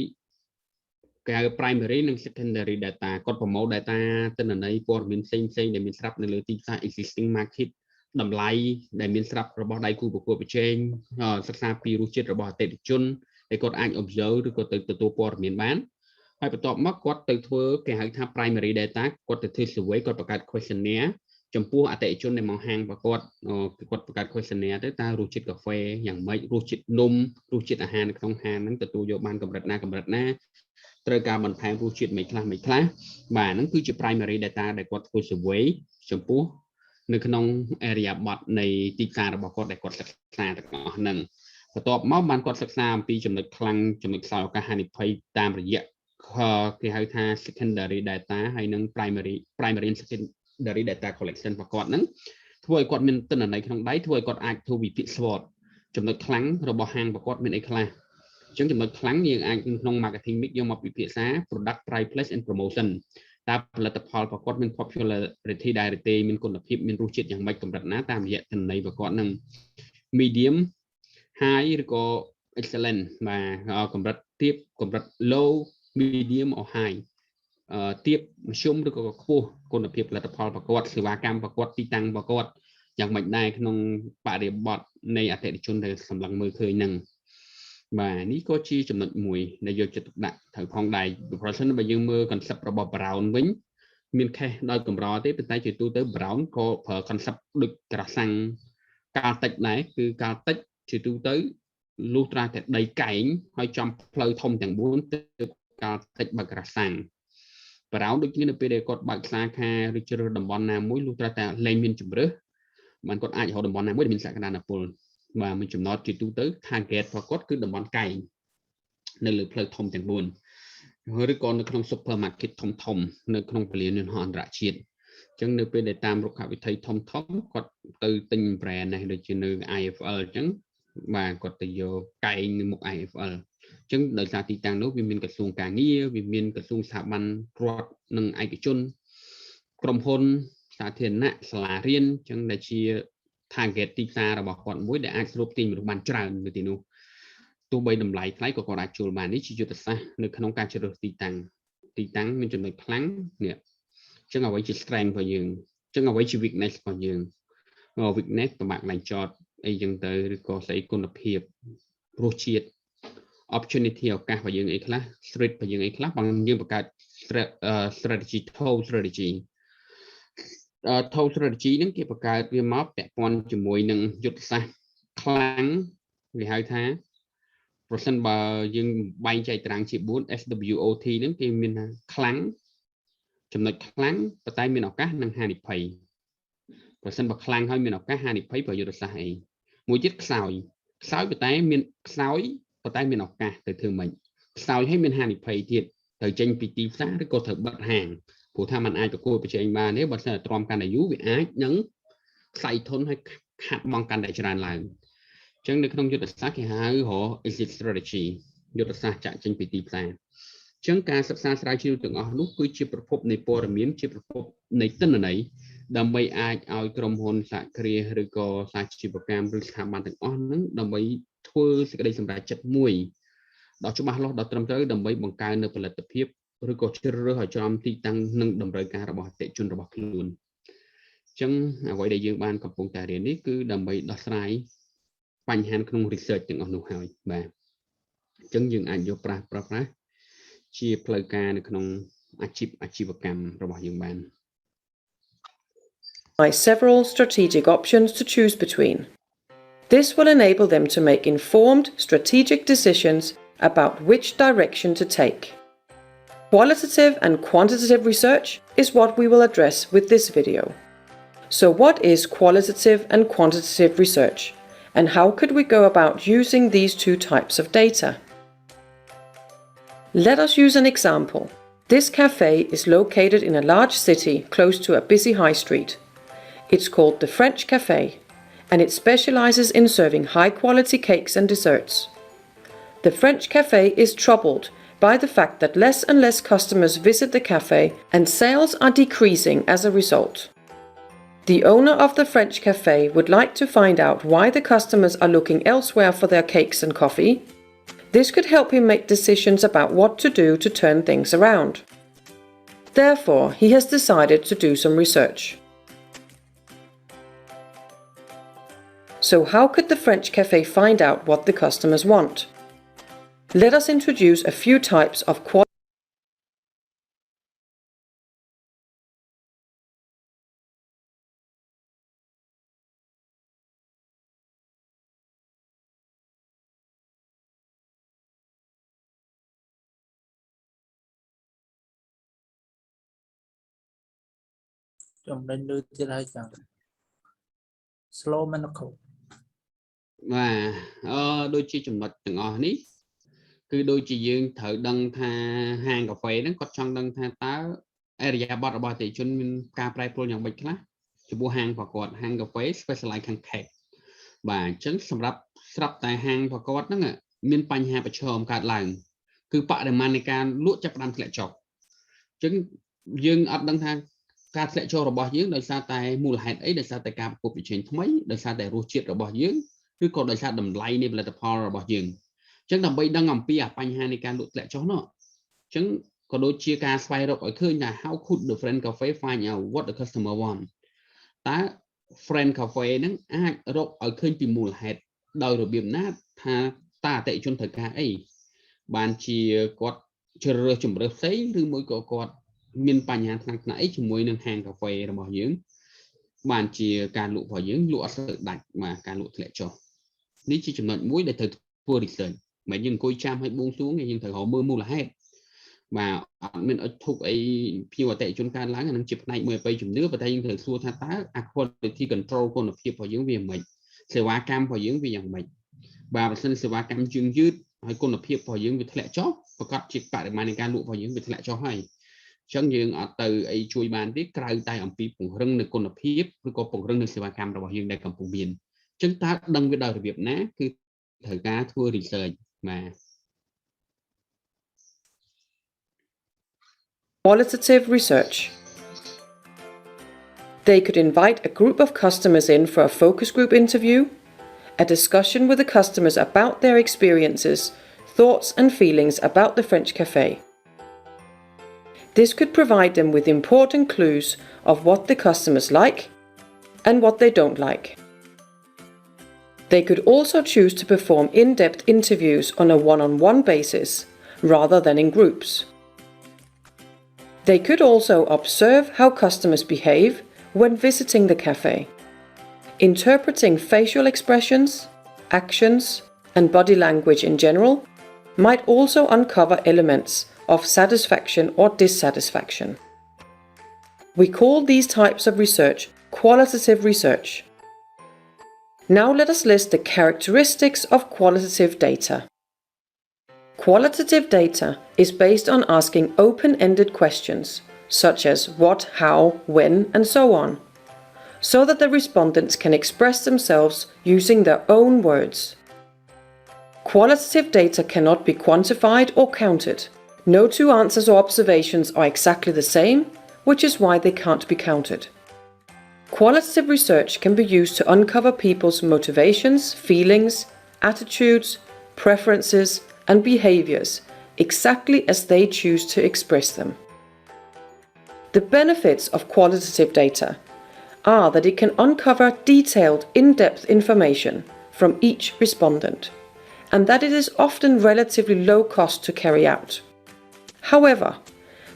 គេហៅ primary និង secondary data គាត់ប្រមូល data ទិន្នន័យព័ត៌មានផ្សេងដែលមានស្រាប់នៅលើទីផ្សារ existing market តម្លៃដែលមានស្រាប់របស់ដៃគូប្រកួតប្រជែងសិក្សាពីរសជាតិរបស់អតិថិជនដែលគាត់អាច observe ឬក៏ទៅទទួលព័ត៌មានបានហើយបន្ទាប់មកគាត់ទៅធ្វើគេហៅថា primary data គាត់ទៅធ្វើ survey គាត់បង្កើត questionnaire ចំពោះអតិថិជនដែលមកហាងរបស់គាត់បង្កើត questionnaire ទៅតើរសជាតិកាហ្វេយ៉ាងម៉េចរសជាតិនំរសជាតិអាហារនៅក្នុងហាងហ្នឹងទទួលយកបានកម្រិតណាត្រូវការបន្ថែមរសជាតិមិនខ្លះបាទហ្នឹងគឺជា primary data ដែលគាត់ធ្វើ survey ចំពោះនៅក្នុង area បត់នៃទីផ្សាររបស់គាត់ដែលគាត់សិក្សាទាំងអស់ហ្នឹងបន្ទាប់មកបានគាត់សិក្សាអំពីចំណុចខ្លាំងចំណុចខ្សោយឱកាសហានិភ័យតាមរយៈគេហៅថា secondary data ហើយនិង primary and secondary data collection របស់គាត់ហ្នឹងធ្វើឲ្យគាត់មានទិន្នន័យក្នុងដៃធ្វើឲ្យគាត់អាចធ្វើវិភាគ SWOT ចំណុចខ្លាំងរបស់ហាងរបស់គាត់មានអីខ្លះអញ្ចឹងចំណុចខ្លាំងយើងអាចក្នុង marketing mix យកមកពិភាក្សា product price place and promotion តើផលិតផលរបស់គាត់មាន popularity ដែរទេមានគុណភាពមានរសជាតិយ៉ាងម៉េចកម្រិតណាតាមរយៈទិន្នន័យរបស់គាត់នឹង medium high ឬក៏ excellent បាទកម្រិតទាបកម្រិត low medium or high ទាបមធ្យមឬក៏ខ្ពស់គុណភាពផលិតផលរបស់គាត់សេវាកម្មរបស់គាត់ទីតាំងរបស់គាត់យ៉ាងម៉េចដែរក្នុងបរិបទនៃអតិថិជនដែលសម្លឹងមើលឃើញហ្នឹងបាទនេះក៏ជាចំណុចមួយដែលយកចិត្តទុកដាក់ត្រូវផងដែរប្រសិនបើយើងមើល concept របស់ Brown វិញមាន case ដោយកម្រទេប៉ុន្តែជាទូទៅ Brown ក៏ប្រើ concept ដូចក្រសាំងកាលតិចដែរគឺកាលតិចជាទូទៅលុះត្រាតែដីកែងហើយចំផ្លូវធំទាំង4ទៅកាលតិចបើក្រសាំង Brown ដូចគ្នានៅពេលដែលគាត់បើកខ្សែខាឬជ្រើសតំបន់ណាមួយលុះត្រាតែលែងមានជម្រើសបានគាត់អាចរកតំបន់ណាមួយដែលមានសក្តានុពលបាទមួយចំណត់ជាទូទៅ target របស់គាត់គឺតំបន់កែងនៅលើផ្លូវធំទាំង4ឬក៏នៅក្នុង supermarket ធំនៅក្នុងពលានយន្តហោះអន្តរជាតិអញ្ចឹងនៅពេលដែលតាមរុក្ខវិថីធំគាត់ទៅទិញ brand ណាដូចជានៅ IFL អញ្ចឹងបាទគាត់ទៅយកកែងនៅមុខ IFL អញ្ចឹងដោយសារទីតាំងនោះវាមានក្រសួងការងារវាមានក្រសួងស្ថាប័នរដ្ឋនិងឯកជនក្រុមហ៊ុនសាធារណៈសាលារៀនអញ្ចឹងដែលជា target ទីផ្សាររបស់គាត់មួយដែលអាចស្រូបទាញមនុស្សបានច្រើននៅទីនោះទោះបីតម្លៃថ្លៃក៏គាត់អាចជួលបាននេះជាយុទ្ធសាស្ត្រនៅក្នុងការជ្រើសរើសទីតាំងមានចំណុចខ្លាំងនេះអញ្ចឹងអ្វីជា strength របស់យើងអញ្ចឹងអ្វីជា weakness របស់យើង weakness ពិបាកឡើងចតអីចឹងទៅឬក៏ស្អីគុណភាពរសជាតិ opportunity ឱកាសរបស់យើងអីខ្លះ threat របស់យើងអីខ្លះបងយើងបង្កើត strategy tool strategy ហ្នឹងគេបង្កើតវាមកពាក់ព័ន្ធជាមួយនឹងយុទ្ធសាស្ត្រខ្លាំងវាហៅថាប្រសិនបើយើងបែងចែកតារាងជា4 SWOT ហ្នឹងគេមានថាខ្លាំងចំណុចខ្លាំងប៉ុន្តែមានឱកាសនិងហានិភ័យប្រសិនបើខ្លាំងហើយមានឱកាសហានិភ័យប្រយុទ្ធសាស្ត្រអីមួយទៀតខ្សោយប៉ុន្តែមានឱកាសទៅធ្វើម៉េចខ្សោយហើយមានហានិភ័យទៀតត្រូវចេញពីទីផ្សារឬក៏ត្រូវបិទហាងព្រោះថាมันអាចប្រកួតប្រជែងបានទេបើស្ទើរទ្រាំកាន់តែយូរវាអាចនឹងខ្សែធនហើយខាត់បងកាន់តែច្រើនឡើងអញ្ចឹងនៅក្នុងយុទ្ធសាស្ត្រគេហៅ exit strategy យុទ្ធសាស្ត្រចាក់ចេញពីទីផ្សារអញ្ចឹងការសិក្សាស្រាវជ្រាវទាំងអស់នោះគឺជាប្រភពនៃព័ត៌មានជាប្រភពនៃទិន្នន័យដើម្បីអាចឲ្យក្រុមហ៊ុនសហគ្រាសឬក៏សាជីវកម្មឬស្ថាប័នទាំងអស់ហ្នឹងដើម្បីធ្វើសេចក្តីសម្រេចចិត្តមួយដ៏ច្បាស់លាស់ដ៏ត្រឹមត្រូវដើម្បីបង្កើននូវផលិតភាពឬក៏ជ្រើសរើសឲ្យចំទីតាំងនិងតម្រូវការរបស់អតិថិជនរបស់ខ្លួនអញ្ចឹងអ្វីដែលយើងបានកំពុងតែរៀននេះគឺដើម្បីដោះស្រាយបញ្ហាក្នុង research ទាំងអស់នោះហើយបាទអញ្ចឹងយើងអាចយកប្រាស់ជាផ្លូវការនៅក្នុងអាជីវកម្មរបស់យើងបាន by several strategic options to choose between. This will enable them to make informed strategic decisions about which direction to take. Qualitative and quantitative research is what we will address with this video. So what is qualitative and quantitative research, and how could we go about using these two types of data? Let us use an example. This cafe is located in a large city close to a busy high street. It's called the French Cafe, and it specializes in serving high-quality cakes and desserts. The French Cafe is troubled by the fact that less and less customers visit the cafe and sales are decreasing as a result. The owner of the French Cafe would like to find out why the customers are looking elsewhere for their cakes and coffee. This could help him make decisions about what to do to turn things around. Therefore, he has decided to do some research. So how could the French Cafe find out what the customers want? Let us introduce a few types of Trong đến đưa tiết hay chẳng slow mechanical បាទដូចជាចំណុចទាំងអស់នេះគឺដូចជាយើងត្រូវដឹងថាហាងកាហ្វេហ្នឹងគាត់ចង់ដឹងថាតើអរិយាប័ត្ររបស់អតិថិជនមានការប្រែប្រួលយ៉ាងម៉េចខ្លះចំពោះហាងប្រកបហាងកាហ្វេ specialize ខាង cake បាទអញ្ចឹងសម្រាប់ស្រាប់តែហាងប្រកបហ្នឹងមានបញ្ហាប្រឈមកើតឡើងគឺបរិមាណនៃការលក់ចាប់ផ្ដើមធ្លាក់ចុះអញ្ចឹងយើងអត់ដឹងថាការធ្លាក់ចុះរបស់យើងដោយសារតែមូលហេតុអីដោយសារតែការប្រកួតប្រជែងថ្មីដោយសារតែរសជាតិរបស់យើងឬក៏ដោយសារតម្លៃនៃផលិតផលរបស់យើងអញ្ចឹងដើម្បីដឹងអំពីបញ្ហានៃការលក់ធ្លាក់ចុះនោះអញ្ចឹងក៏ដូចជាការស្វែងរកឲ្យឃើញថា how could the friend cafe find out what the customer want តើ friend cafe ហ្នឹងអាចរកឲ្យឃើញពីមូលហេតុដោយរបៀបណាថាតើអតិថិជនត្រូវការអីបានជាគាត់ជ្រើសរើសជំរើសផ្សេងឬមួយក៏គាត់មានបញ្ហាថ្នាក់ៗអីជាមួយនឹងហាងកាហ្វេរបស់យើងបានជាការលក់របស់យើងលក់អត់ទៅដាច់មកការលក់ធ្លាក់ចុះនេះជាចំណុចមួយដែលត្រូវធ្វើ research មិនយើងអង្គុយចាំឲ្យបួងសួងយើងត្រូវរកមើលមូលហេតុបាទអត់មានអុជធុកអីភីវអតិថិជនកើតឡើងអានឹងជាផ្នែកមួយអបិយជំនឿប៉ុន្តែយើងត្រូវសួរថាតើ quality control គុណភាពរបស់យើងវាមិនសេវាកម្មរបស់យើងវាយ៉ាងម៉េចបាទបើសិនសេវាកម្មជឿនយឺតហើយគុណភាពរបស់យើងវាធ្លាក់ចុះប្រកាសជាបរិមាណនៃការលក់របស់យើងវាធ្លាក់ចុះហើយអញ្ចឹងយើងអត់ទៅអីជួយបានទេក្រៅតែអំពីពង្រឹងនៅគុណភាពឬក៏ពង្រឹងនៅសេវាកម្មរបស់យើងដែលកំពុងមានអញ្ចឹងតើដឹងវាដោយរបៀបណាគឺត្រូវការធ្វើ research បាទ qualitative research. They could invite a group of customers in for a focus group interview, a discussion with the customers about their experiences, thoughts and feelings about the French Cafe. This could provide them with important clues of what the customers like and what they don't like. They could also choose to perform in-depth interviews on a one-on-one basis rather than in groups. They could also observe how customers behave when visiting the cafe. Interpreting facial expressions, actions, and body language in general might also uncover elements of satisfaction or dissatisfaction. We call these types of research qualitative research. Now let us list the characteristics of qualitative data. Qualitative data is based on asking open-ended questions, such as what, how, when, and so on, so that the respondents can express themselves using their own words. Qualitative data cannot be quantified or counted. No two answers or observations are exactly the same, which is why they can't be counted. Qualitative research can be used to uncover people's motivations, feelings, attitudes, preferences, and behaviors exactly as they choose to express them. The benefits of qualitative data are that it can uncover detailed, in-depth information from each respondent, and that it is often relatively low cost to carry out. However,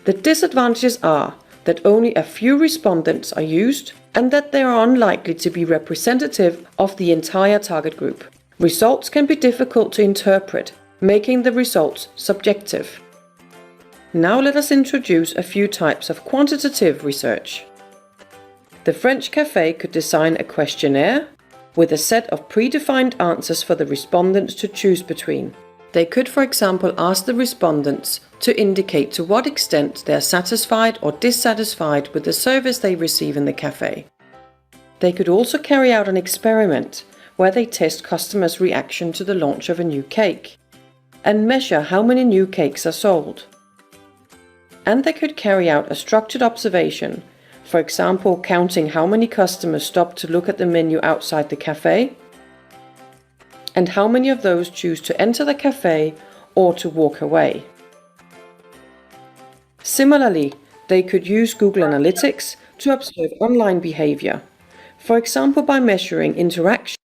the disadvantages are that only a few respondents are used and that they are unlikely to be representative of the entire target group. Results can be difficult to interpret, making the results subjective. Now let us introduce a few types of quantitative research. The French Cafe could design a questionnaire with a set of predefined answers for the respondents to choose between. They could, for example, ask the respondents to indicate to what extent they are satisfied or dissatisfied with the service they receive in the cafe. They could also carry out an experiment where they test customers' reaction to the launch of a new cake and measure how many new cakes are sold. And they could carry out a structured observation, for example, counting how many customers stop to look at the menu outside the cafe and how many of those choose to enter the cafe or to walk away. Similarly, they could use Google Analytics to observe online behavior, for example by measuring interaction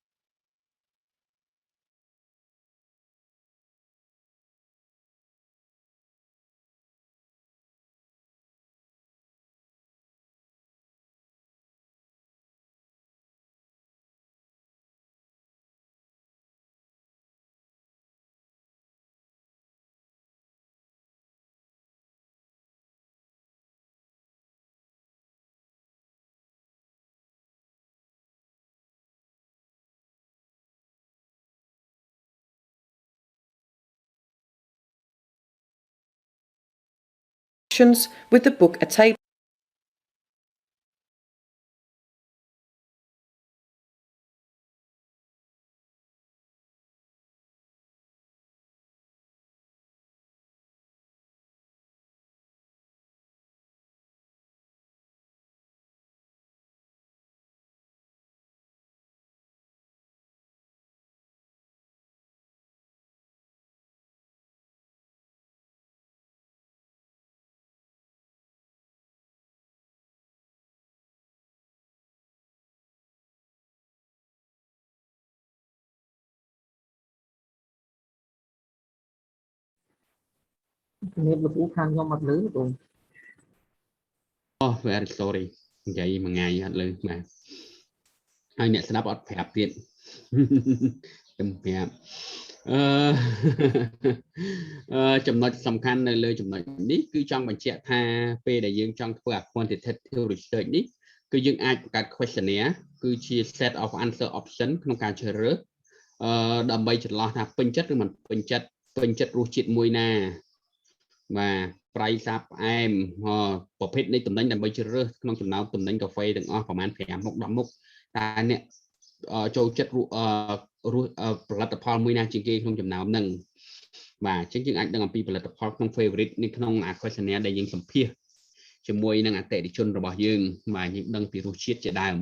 with the book a table. Nghiệp là cũ khăn cho mặt lưới cùng. Very sorry និយាយមួយថ្ងៃអត់លើបាទហើយអ្នកស្ដាប់អត់ប្រាប់ទៀតខ្ញុំប្រាប់ចំណុចសំខាន់នៅលើចំណុចនេះគឺចង់បញ្ជាក់ថាពេលដែលយើងចង់ធ្វើ quantitative research នេះគឺយើងអាចបង្កើត questionnaire គឺជា set of answer option ក្នុងការជ្រើសរើសដើម្បីចន្លោះថាពេញចិត្តឬមិនពេញចិត្តរសជាតិមួយណាបាទប្រៃសាប់ផ្អែមប្រភេទនៃតំណែងដើម្បីជ្រើសរើសក្នុងចំណោមតំណែងកាហ្វេទាំងអស់ប្រហែល5មុខ10មុខតែអ្នកចូលចិត្តផលិតផលមួយណាជាងគេក្នុងចំណោមហ្នឹងបាទអញ្ចឹងយើងអាចដឹងអំពីផលិតផលក្នុង favorite នេះក្នុង questionnaire ដែលយើងសម្ភាសជាមួយនឹងអតិថិជនរបស់យើងបាទយើងដឹងពីរសជាតិជាដើម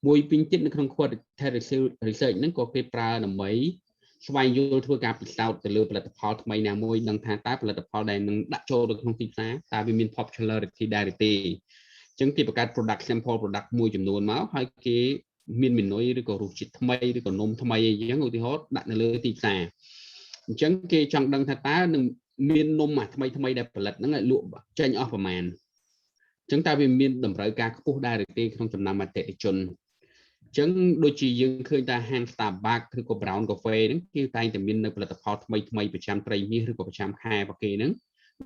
មួយវិញទៀតនៅក្នុង quantitative research ហ្នឹងក៏គេប្រើដើម្បីស្វែងយល់ធ្វើការពិសោធន៍ទៅលើផលិតផលថ្មីណាមួយដឹងថាតើផលិតផលដែលនឹងដាក់ចូលទៅក្នុងទីផ្សារតើវាមាន popularity ដែរទេអញ្ចឹងគេបង្កើត product sample product មួយចំនួនមកហើយគេមានមីនុយឬក៏រសជាតិថ្មីឬក៏នំថ្មីអីចឹងឧទាហរណ៍ដាក់នៅលើទីផ្សារអញ្ចឹងគេចង់ដឹងថាតើនឹងមាននំថ្មីដែលផលិតហ្នឹងឲ្យលក់ចេញអស់ប្រមាណអញ្ចឹងតើវាមានតម្រូវការខ្ពស់ដែរឬទេក្នុងចំណាំអតិថិជនអញ្ចឹងដូចជាយើងឃើញថាហាង Starbucks ឬក៏ Brown Coffee ហ្នឹងគេតែងតែមាននៅផលិតផលថ្មីប្រចាំត្រីមាសឬក៏ប្រចាំខែរបស់គេហ្នឹង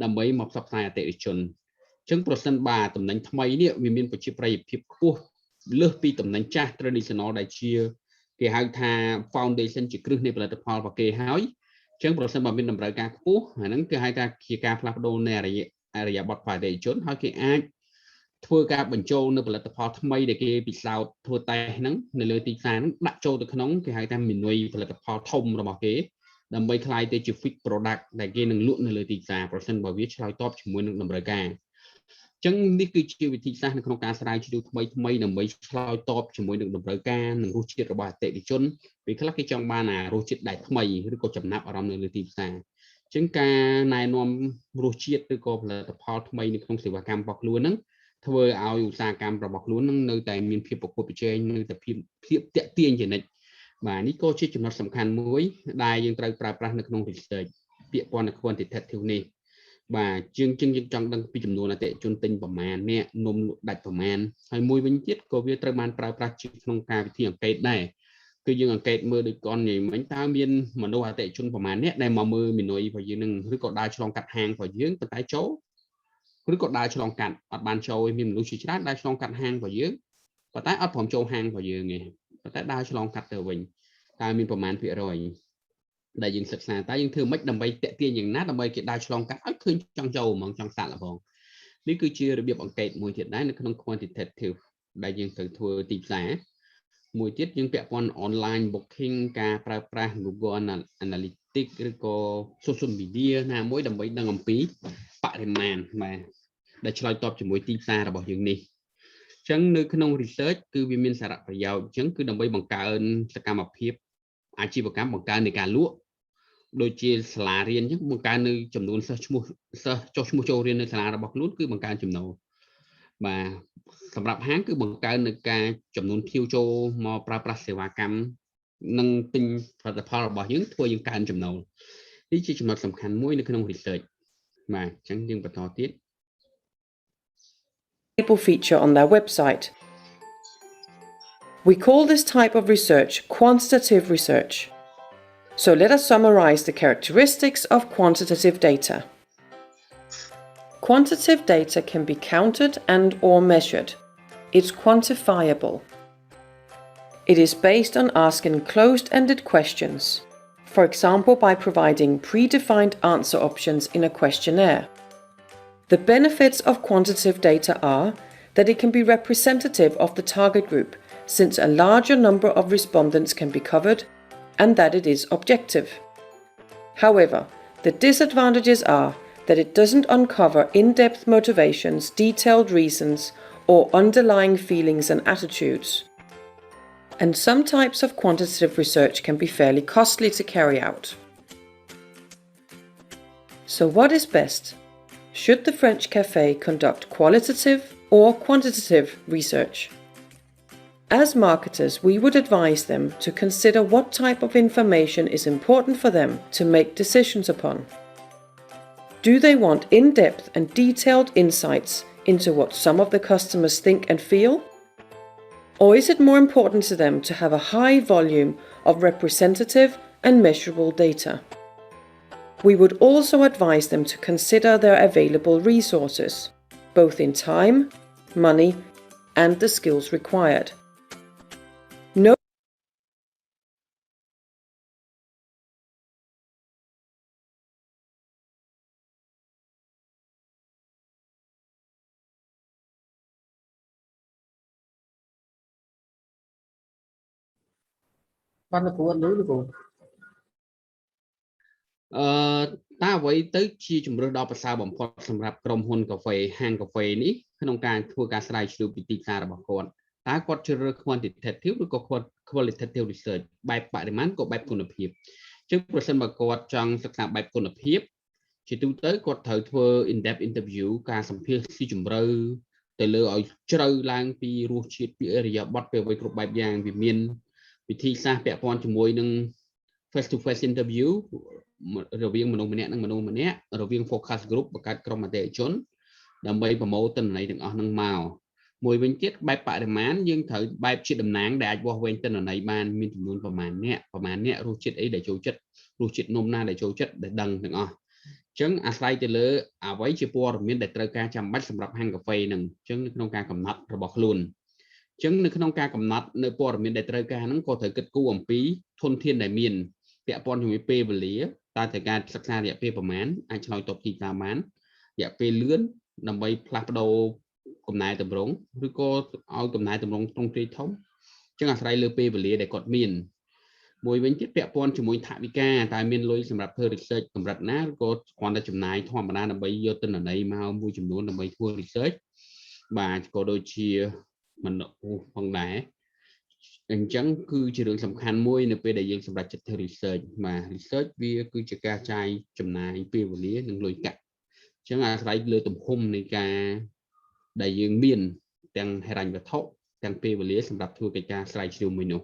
ដើម្បីមកផ្សព្វផ្សាយអតិថិជនអញ្ចឹងប្រសិនបើតំណែងថ្មីនេះវាមានប្រជាប្រិយភាពខ្ពស់លើសពីតំណែងចាស់ traditional ដែលជាគេហៅថា foundation ជាគ្រឹះនៃផលិតផលរបស់គេហើយអញ្ចឹងប្រសិនបើមានតម្រូវការខ្ពស់អាហ្នឹងគេហៅថាជាការផ្លាស់ប្ដូរនៃអរិយាប័ត្រផលិតជនហើយគេអាចធ្វើការបញ្ចូលនៅផលិតផលថ្មីដែលគេពិសោធន៍ធ្វើតេស្តហ្នឹងនៅលើទីផ្សារហ្នឹងដាក់ចូលទៅក្នុងគេហៅថាមីនុយផលិតផលធំរបស់គេដើម្បីក្លាយទៅជា fix product ដែលគេនឹងលក់នៅលើទីផ្សារប្រសិនបើវាឆ្លើយតបជាមួយនឹងតម្រូវការអញ្ចឹងនេះគឺជាវិធីសាស្ត្រនៅក្នុងការស្រាវជ្រាវថ្មីដើម្បីឆ្លើយតបជាមួយនឹងតម្រូវការនិងរសជាតិរបស់អតិថិជនពេលខ្លះគេចង់បានរសជាតិដែលថ្មីឬក៏ចំណាប់អារម្មណ៍នៅលើទីផ្សារអញ្ចឹងការណែនាំរសជាតិឬក៏ផលិតផលថ្មីនៅក្នុងសេវាកម្មរបស់ខ្លួនហ្នឹងធ្វើឲ្យឧស្សាហកម្មរបស់ខ្លួននឹងនៅតែមានភាពប្រកួតប្រជែងនៅតែភាពតាក់ទាញជានិច្ចបាទនេះក៏ជាចំណុចសំខាន់មួយដែលយើងត្រូវប្រើប្រាស់នៅក្នុង research ពាក្យពន្ធ quantitative នេះបាទយើងចង់ដឹងពីចំនួនអតិថិជនទិញប្រមាណអ្នកនំដាច់ប្រមាណហើយមួយវិញទៀតក៏វាត្រូវបានប្រើប្រាស់ជាក្នុងការវិធីអង្កេតដែរគឺយើងអង្កេតមើលដូចកននិយាយមិញតើមានមនុស្សអតិថិជនប្រមាណអ្នកដែលមកមើលមីនុយរបស់យើងនឹងឬក៏ដើរឆ្លងកាត់ហាងរបស់យើងប៉ុន្តែចូលឬក៏ដើរឆ្លងកាត់អត់បានចូលមានមនុស្សជាច្រើនដើរឆ្លងកាត់ហាងរបស់យើងប៉ុន្តែអត់ព្រមចូលហាងរបស់យើងទេប៉ុន្តែដើរឆ្លងកាត់ទៅវិញតើមានប្រមាណភាគរយដែលយើងសិក្សាតើយើងធ្វើម៉េចដើម្បីតាក់ទាញយ៉ាងណាដើម្បីគេដើរឆ្លងកាត់ឲ្យឃើញចង់ចូលហ្មងចង់សាក់ល្បងនេះគឺជារបៀបអង្កេតមួយទៀតដែរនៅក្នុង quantitative ដែលយើងត្រូវធ្វើទីផ្សារ មួយទៀតយើងពាក់ព័ន្ធ online booking ការប្រើប្រាស់ Google Analytics ឬក៏ social media ណាមួយដើម្បីដឹងអំពីបរិមាណបាទដែលឆ្លើយតបជាមួយទីផ្សាររបស់យើងនេះអញ្ចឹងនៅក្នុង research គឺវាមានសារៈប្រយោជន៍អញ្ចឹងគឺដើម្បីបង្កើនសកម្មភាពអាជីវកម្មបង្កើននៃការលក់ដូចជាសាលារៀនអញ្ចឹងបង្កើននៅចំនួនសិស្សចុះឈ្មោះចូលរៀននៅសាលារបស់ខ្លួនគឺបង្កើនចំណូលបាទសម្រាប់ហាងគឺបង្កើននៅការចំនួនភ្ញៀវចូលមកប្រើប្រាស់សេវាកម្មនិងទិញផលិតផលរបស់យើងធ្វើយើងកើនចំណូលនេះជាចំណុចសំខាន់មួយនៅក្នុង research បាទអញ្ចឹងយើងបន្តទៀត People feature on their website. We call this type of research quantitative research. So let us summarize the characteristics of quantitative data. Quantitative data can be counted and/or measured. It's quantifiable. It is based on asking closed-ended questions, for example by providing predefined answer options in a questionnaire. The benefits of quantitative data are that it can be representative of the target group, since a larger number of respondents can be covered, and that it is objective. However, the disadvantages are that it doesn't uncover in-depth motivations, detailed reasons, or underlying feelings and attitudes. And some types of quantitative research can be fairly costly to carry out. So what is best? Should the French Café conduct qualitative or quantitative research? As marketers, we would advise them to consider what type of information is important for them to make decisions upon. Do they want in-depth and detailed insights into what some of the customers think and feel? Or is it more important to them to have a high volume of representative and measurable data? We would also advise them to consider their available resources, both in time, money, and the skills required. No Bạn là của anh lưới của តើអ្វីទៅជាជំរើសដ៏ប្រសើរបំផុតសម្រាប់ក្រុមហ៊ុនកាហ្វេហាងកាហ្វេនេះក្នុងការធ្វើការស្រាវជ្រាវពីទីផ្សាររបស់គាត់តើគាត់ជ្រើសរើស quantitative ឬក៏ qualitative research បែបបរិមាណក៏បែបគុណភាពអញ្ចឹងប្រសិនបើគាត់ចង់សិក្សាបែបគុណភាពជាទូទៅគាត់ត្រូវធ្វើ in-depth interview ការសម្ភាសន៍ស៊ីជម្រៅទៅលើឲ្យជ្រៅឡើងពីរសជាតិពីអរិយាប័ត្រពីអ្វីគ្រប់បែបយ៉ាងវាមានវិធីសាស្ត្រពាក់ព័ន្ធជាមួយនឹង face to face interview រវាងមនុស្សម្នាក់និងមនុស្សម្នាក់រវាង focus group បង្កើតក្រុមអតិថិជនដើម្បីប្រមូលទិន្នន័យទាំងអស់ហ្នឹងមកមួយវិញទៀតបែបបរិមាណយើងត្រូវបែបជាតំណាងដែលអាចវាស់វែងទិន្នន័យបានមានចំនួនប្រមាណអ្នករសជាតិអីដែលចូលចិត្តរសជាតិនំណាដែលចូលចិត្តដែលដឹងទាំងអស់អញ្ចឹងអាស្រ័យទៅលើអ្វីជាព័ត៌មានដែលត្រូវការចាំបាច់សម្រាប់ហាងកាហ្វេហ្នឹងអញ្ចឹងនៅក្នុងការកំណត់របស់ខ្លួនអញ្ចឹងនៅក្នុងការកំណត់នៅព័ត៌មានដែលត្រូវការហ្នឹងក៏ត្រូវគិតគូរអំពីធនធានដែលមានពាក់ព័ន្ធជាមួយពេលវេលាតើត្រូវការសិក្សារយៈពេលប្រមាណអាចឆ្លើយតបទីតាមបានរយៈពេលលឿនដើម្បីផ្លាស់ប្ដូរកំណែតម្រង់ឬក៏ឲ្យកំណែតម្រង់ត្រង់ទ្រាយធំអញ្ចឹងអាស្រ័យលើពេលវេលាដែលគាត់មានមួយវិញទៀតពាក់ព័ន្ធជាមួយថវិកាតើមានលុយសម្រាប់ធ្វើ research កម្រិតណាឬក៏គ្រាន់តែចំណាយធម្មតាដើម្បីយកទិន្នន័យមកមួយចំនួនដើម្បីធ្វើ research បាទក៏ដូចជាមនុស្សផងដែរអញ្ចឹងគឺជារឿងសំខាន់មួយនៅពេលដែលយើងសម្រាប់ចិត្តធ្វើ research បាទ research វាគឺជាការចាយចំណាយពេលវេលានិងលុយកាក់អញ្ចឹងអាស្រ័យលើទំហំនៃការដែលយើងមានទាំងហិរញ្ញវត្ថុទាំងពេលវេលាសម្រាប់ធ្វើកិច្ចការស្រាវជ្រាវមួយនោះ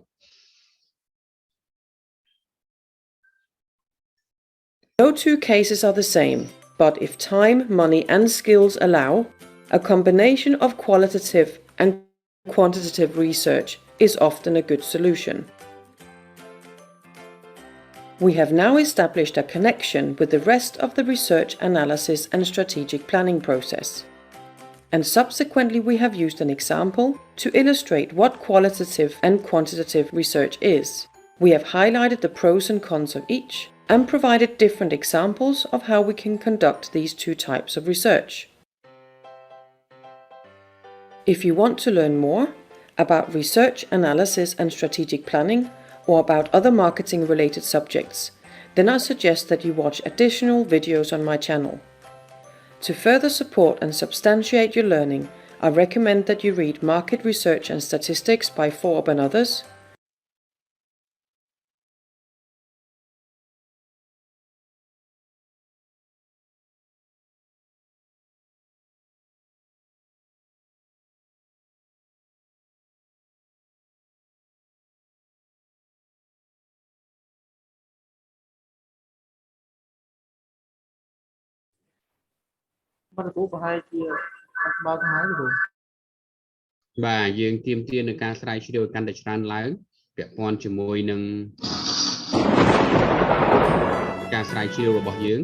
No two cases are the same, but if time, money, and skills allow, a combination of qualitative and quantitative research is often a good solution. We have now established a connection with the rest of the research analysis and strategic planning process. And subsequently we have used an example to illustrate what qualitative and quantitative research is. We have highlighted the pros and cons of each and provided different examples of how we can conduct these two types of research. If you want to learn more, about research, analysis, and strategic planning, or about other marketing related subjects, then I suggest that you watch additional videos on my channel. To further support and substantiate your learning, I recommend that you read Market Research and Statistics by Forbes and others, Bắt đầu có hai chia bao tháng hai rồi បាទយើងទៀមទានៅការស្រាវជ្រាវកាន់តែច្រើនឡើងពាក់ព័ន្ធជាមួយនឹងការស្រាវជ្រាវរបស់យើង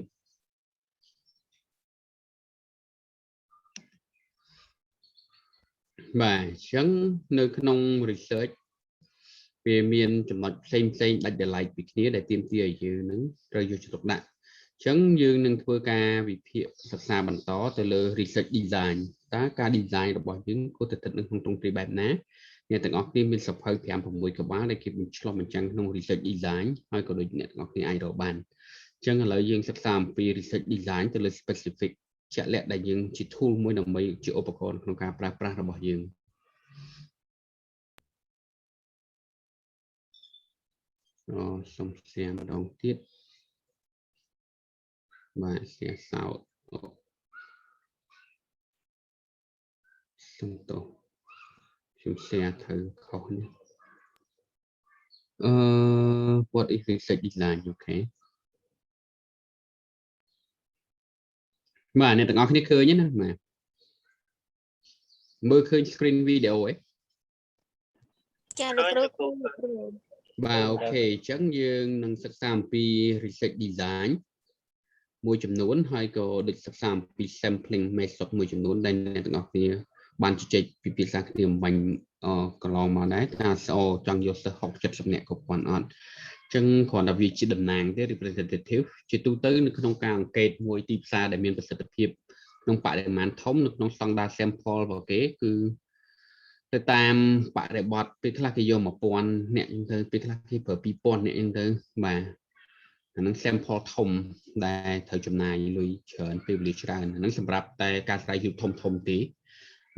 បាទអញ្ចឹងនៅក្នុង research វាមានចំណុចផ្សេងដាច់ដライពីគ្នាដែលទាមទារឲ្យយើងនឹងត្រូវយកចិត្តទុកដាក់អញ្ចឹងយើងនឹងធ្វើការវិភាគសិក្សាបន្តទៅលើ research design តើការ design របស់យើងគួរតែស្ថិតនៅក្នុងទ្រង់ទ្រាយបែបណាអ្នកទាំងអស់គ្នាមានសភៅ 5-6 ក្បាលដែលគេបញ្ឆ្លុះបញ្ចាំងក្នុង research design ហើយក៏ដូចអ្នកទាំងអស់គ្នាអាចរកបានអញ្ចឹងឥឡូវយើងសិក្សាអំពី research design ទៅលើ specific ជាក់លាក់ដែលយើងជា tool មួយដើម្បីជាឧបករណ៍ក្នុងការប្រើប្រាស់របស់យើងសូមសៀម្ដងទៀតបាទសៀសោតសុំទោសខ្ញុំសៀត្រូវខុសនេះwhat is research design អូខេបាទអ្នកទាំងអស់គ្នាឃើញណាបាទមើលឃើញ screen video ឯងចាលោកគ្រូបាទអូខេអញ្ចឹងយើងនឹងសិក្សាអំពី research design មួយចំនួនហើយក៏ដូចសិក្សាអំពី sampling method មួយចំនួនដែលអ្នកទាំងអស់គ្នាបានជជែកពិភាក្សាគ្នាអំបញ្ញកន្លងមកដែរថាចង់យកសិស្ស60-70នាក់ក៏ប៉ុណ្ណឹងអត់អញ្ចឹងគ្រាន់តែវាជាតំណាងទេ representative ជាទូទៅនៅក្នុងការអង្កេតមួយទីផ្សារដែលមានប្រសិទ្ធភាពក្នុងបរិមាណធំនៅក្នុងស្តង់ដារ sample របស់គេគឺទៅតាមបរិបទពេលខ្លះគេយក 1000 អ្នកអញ្ចឹងទៅពេលខ្លះគេប្រើ 2000 អ្នកអញ្ចឹងទៅបាទអានឹង sample ធំដែលត្រូវចំណាយលុយច្រើនពេលវេលាច្រើនអានឹងសម្រាប់តែការស្រាវជ្រាវធំទេ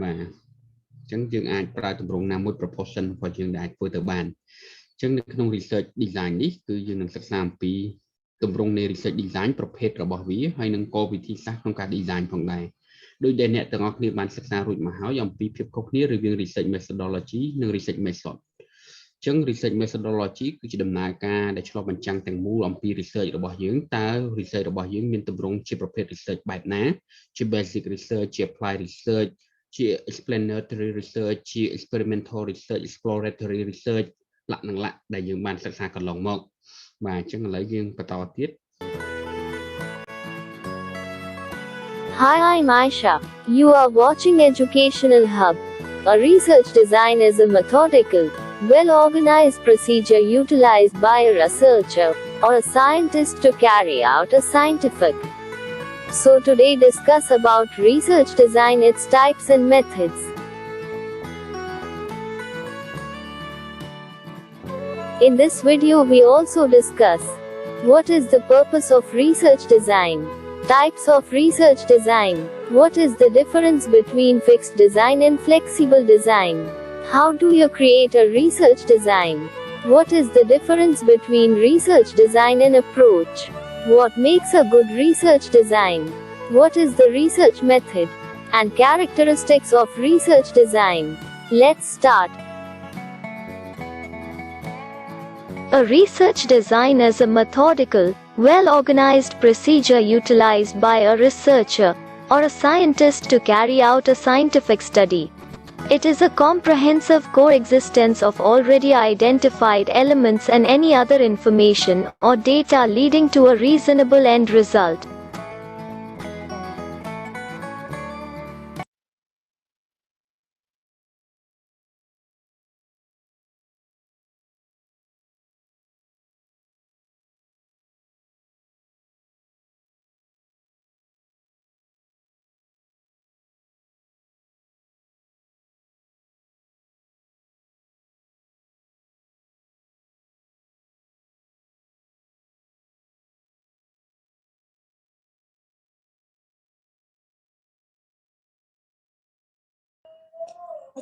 បាទអញ្ចឹងយើងអាចប្រើទម្រង់ណាមួយ proportion របស់យើងដែលអាចធ្វើទៅបានអញ្ចឹងនៅក្នុង research design នេះគឺយើងនឹងសិក្សាអំពីទម្រង់នៃ research design ប្រភេទរបស់វាហើយនឹងគោលវិធីសាស្ត្រក្នុងការ design ផងដែរដោយដែលអ្នកទាំងអស់គ្នាបានសិក្សារួចមកហើយអំពីភាពខុសគ្នារវាង research methodology និង research method អញ្ចឹង research methodology គឺជាដំណើរការដែលឆ្លុះបញ្ចាំងទាំងមូលអំពី research របស់យើងតើ research របស់យើងមានទម្រង់ជាប្រភេទ research បែបណាជា basic research ជា applied research ជា explanatory research ជា experimental research exploratory research លក្ខណៈដែលយើងបានសិក្សាកន្លងមកបាទអញ្ចឹងឥឡូវយើងបន្តទៀត Hi, I'm Aisha. You are watching Educational Hub. A research design is a methodical, well-organized procedure utilized by a researcher or a scientist to carry out a scientific. So today discuss about research design, its types and methods. In this video we also discuss what is the purpose of research design, types of research design, what is the difference between fixed design and flexible design, how do you create a research design, what is the difference between research design and approach, what makes a good research design, what is the research method, and characteristics of research design. Let's start. A research design is a methodical, well-organized procedure utilized by a researcher or a scientist to carry out a scientific study. It is a comprehensive coexistence of already identified elements and any other information or data leading to a reasonable end result.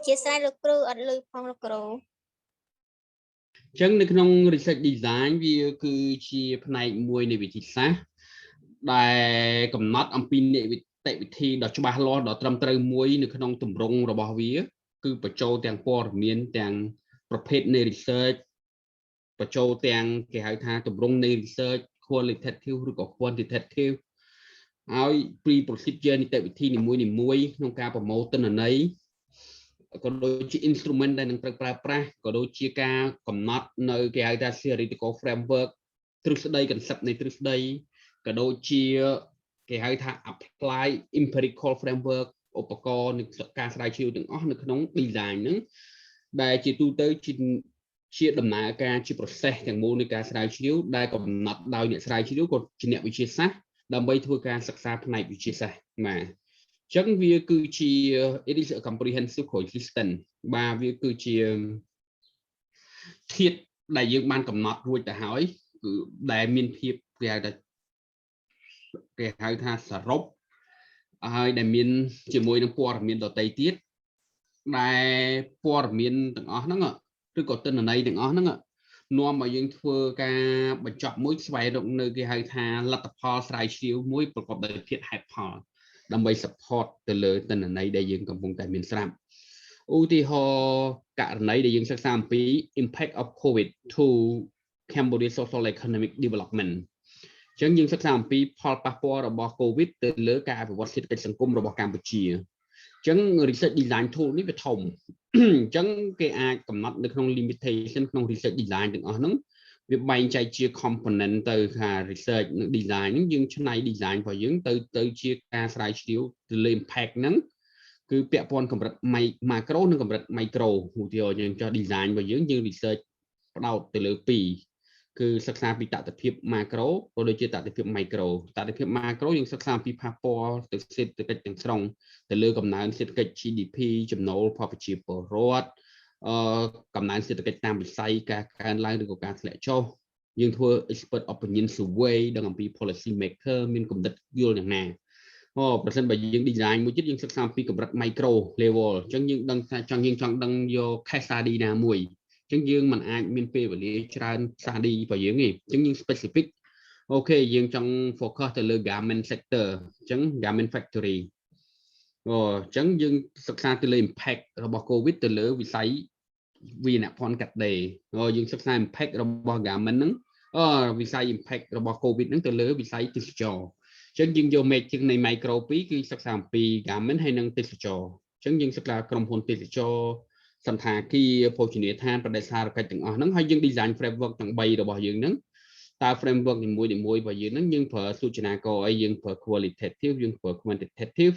ជាស្រ័យលោកគ្រូអត់លឺផងលោកគ្រូ ចឹងនៅក្នុង research design វាគឺជាផ្នែកមួយនៃវិធីសាស្ត្រដែលកំណត់អំពីនីតិវិធីដ៏ច្បាស់លាស់ដ៏ត្រឹមត្រូវមួយនៅក្នុងទម្រង់របស់វាគឺបញ្ចូលទាំងព័ត៌មានទាំងប្រភេទនៃ research បញ្ចូលទាំងគេហៅថាទម្រង់នៃ research qualitative ឬក៏ quantitative ហើយ pre-procedure នីតិវិធីនីមួយៗក្នុងការប្រមូលទិន្នន័យក៏ដូចជា instrument ដែលនឹងត្រូវប្រើប្រាស់ក៏ដូចជាការកំណត់នៅគេហៅថា theoretical framework ទ្រឹស្ដី concept នៃទ្រឹស្ដីក៏ដូចជាគេហៅថា apply empirical framework ឧបករណ៍នៃការស្រាវជ្រាវទាំងអស់នៅក្នុង design ហ្នឹងដែលជាទូទៅជាដំណើរការជា process ទាំងមូលនៃការស្រាវជ្រាវដែលកំណត់ដោយអ្នកស្រាវជ្រាវក៏ជាអ្នកវិទ្យាសាស្ត្រដើម្បីធ្វើការសិក្សាផ្នែកវិទ្យាសាស្ត្របាទចឹងវាគឺជា it is a comprehensive coexistence បាទវាគឺជាធាតុដែលយើងបានកំណត់រួចទៅហើយគឺដែលមានភាពគេហៅថាសរុបហើយដែលមានជាមួយនឹងព័ត៌មានដទៃទៀតដែលព័ត៌មានទាំងអស់ហ្នឹងឬក៏ទិន្នន័យទាំងអស់ហ្នឹងនាំឲ្យយើងធ្វើការបញ្ចប់មួយស្វែងរកនៅគេហៅថាលទ្ធផលស្រាវជ្រាវមួយប្រកបដោយធាតុហេតុផលដើម្បី support ទៅលើទិន្នន័យដែលយើងកំពុងតែមានស្រាប់ឧទាហរណ៍ករណីដែលយើងសិក្សាអំពី impact of COVID to Cambodia social economic development អញ្ចឹងយើងសិក្សាអំពីផលប៉ះពាល់របស់ COVID ទៅលើការអភិវឌ្ឍសេដ្ឋកិច្ចសង្គមរបស់កម្ពុជាអញ្ចឹង research design tool នេះវាធំអញ្ចឹងគេអាចកំណត់នៅក្នុង limitation ក្នុង research design ទាំងអស់ហ្នឹងវាបែងចែកជា component ទៅថា research និង design ហ្នឹងយើងឆ្នៃ design របស់យើងទៅជាការស្រាវជ្រាវទៅលើ impact ហ្នឹងគឺពាក់ព័ន្ធកម្រិត macro និងកម្រិត micro ឧទាហរណ៍យើងចោះ design របស់យើង research ផ្ដោតទៅលើ2គឺសិក្សាពីតតិភាព macro ក៏ដូចជាតតិភាព micro តតិភាព macro យើងសិក្សាពីប៉ះពាល់ទៅសេដ្ឋកិច្ចទាំងស្រុងទៅលើកំណើនសេដ្ឋកិច្ច GDP ចំណូលផលប្រជាពលរដ្ឋកំណើនសេដ្ឋកិច្ចតាមវិស័យការកើនឡើងឬក៏ការធ្លាក់ចុះយើងធ្វើ expert opinion survey ដឹងអំពី policy maker មានគំនិតយល់យ៉ាងណាប្រសិនបើយើង design មួយទៀតយើងសិក្សាពីកម្រិត micro level អញ្ចឹងយើងដឹងថាយើងចង់ដឹងយក case study ណាមួយអញ្ចឹងយើងមិនអាចមានពេលវេលាច្រើន study របស់យើងទេអញ្ចឹងយើង specific អូខេយើងចង់ focus ទៅលើ garment sector អញ្ចឹង garment factory អញ្ចឹងយើងសិក្សាទៅលើ impact របស់ COVID ទៅលើវិស័យវាយនភ័ណ្ឌកាត់ដេរយើងសិក្សា impact របស់ garment ហ្នឹងវិស័យ impact របស់ COVID ហ្នឹងទៅលើវិស័យទេសចរអញ្ចឹងយើងយក making នៃ micro 2គឺសិក្សាអំពី garment ហើយនិងទេសចរអញ្ចឹងយើងសិក្សាក្រុមហ៊ុនទេសចរសន្តាគារភោជនីយដ្ឋានបដិសារកិច្ចទាំងអស់ហ្នឹងហើយយើង design framework ទាំង3របស់យើងហ្នឹងតើ framework នីមួយៗរបស់យើងហ្នឹងយើងប្រើសូចនាករអីយើងប្រើ qualitative យើងប្រើ quantitative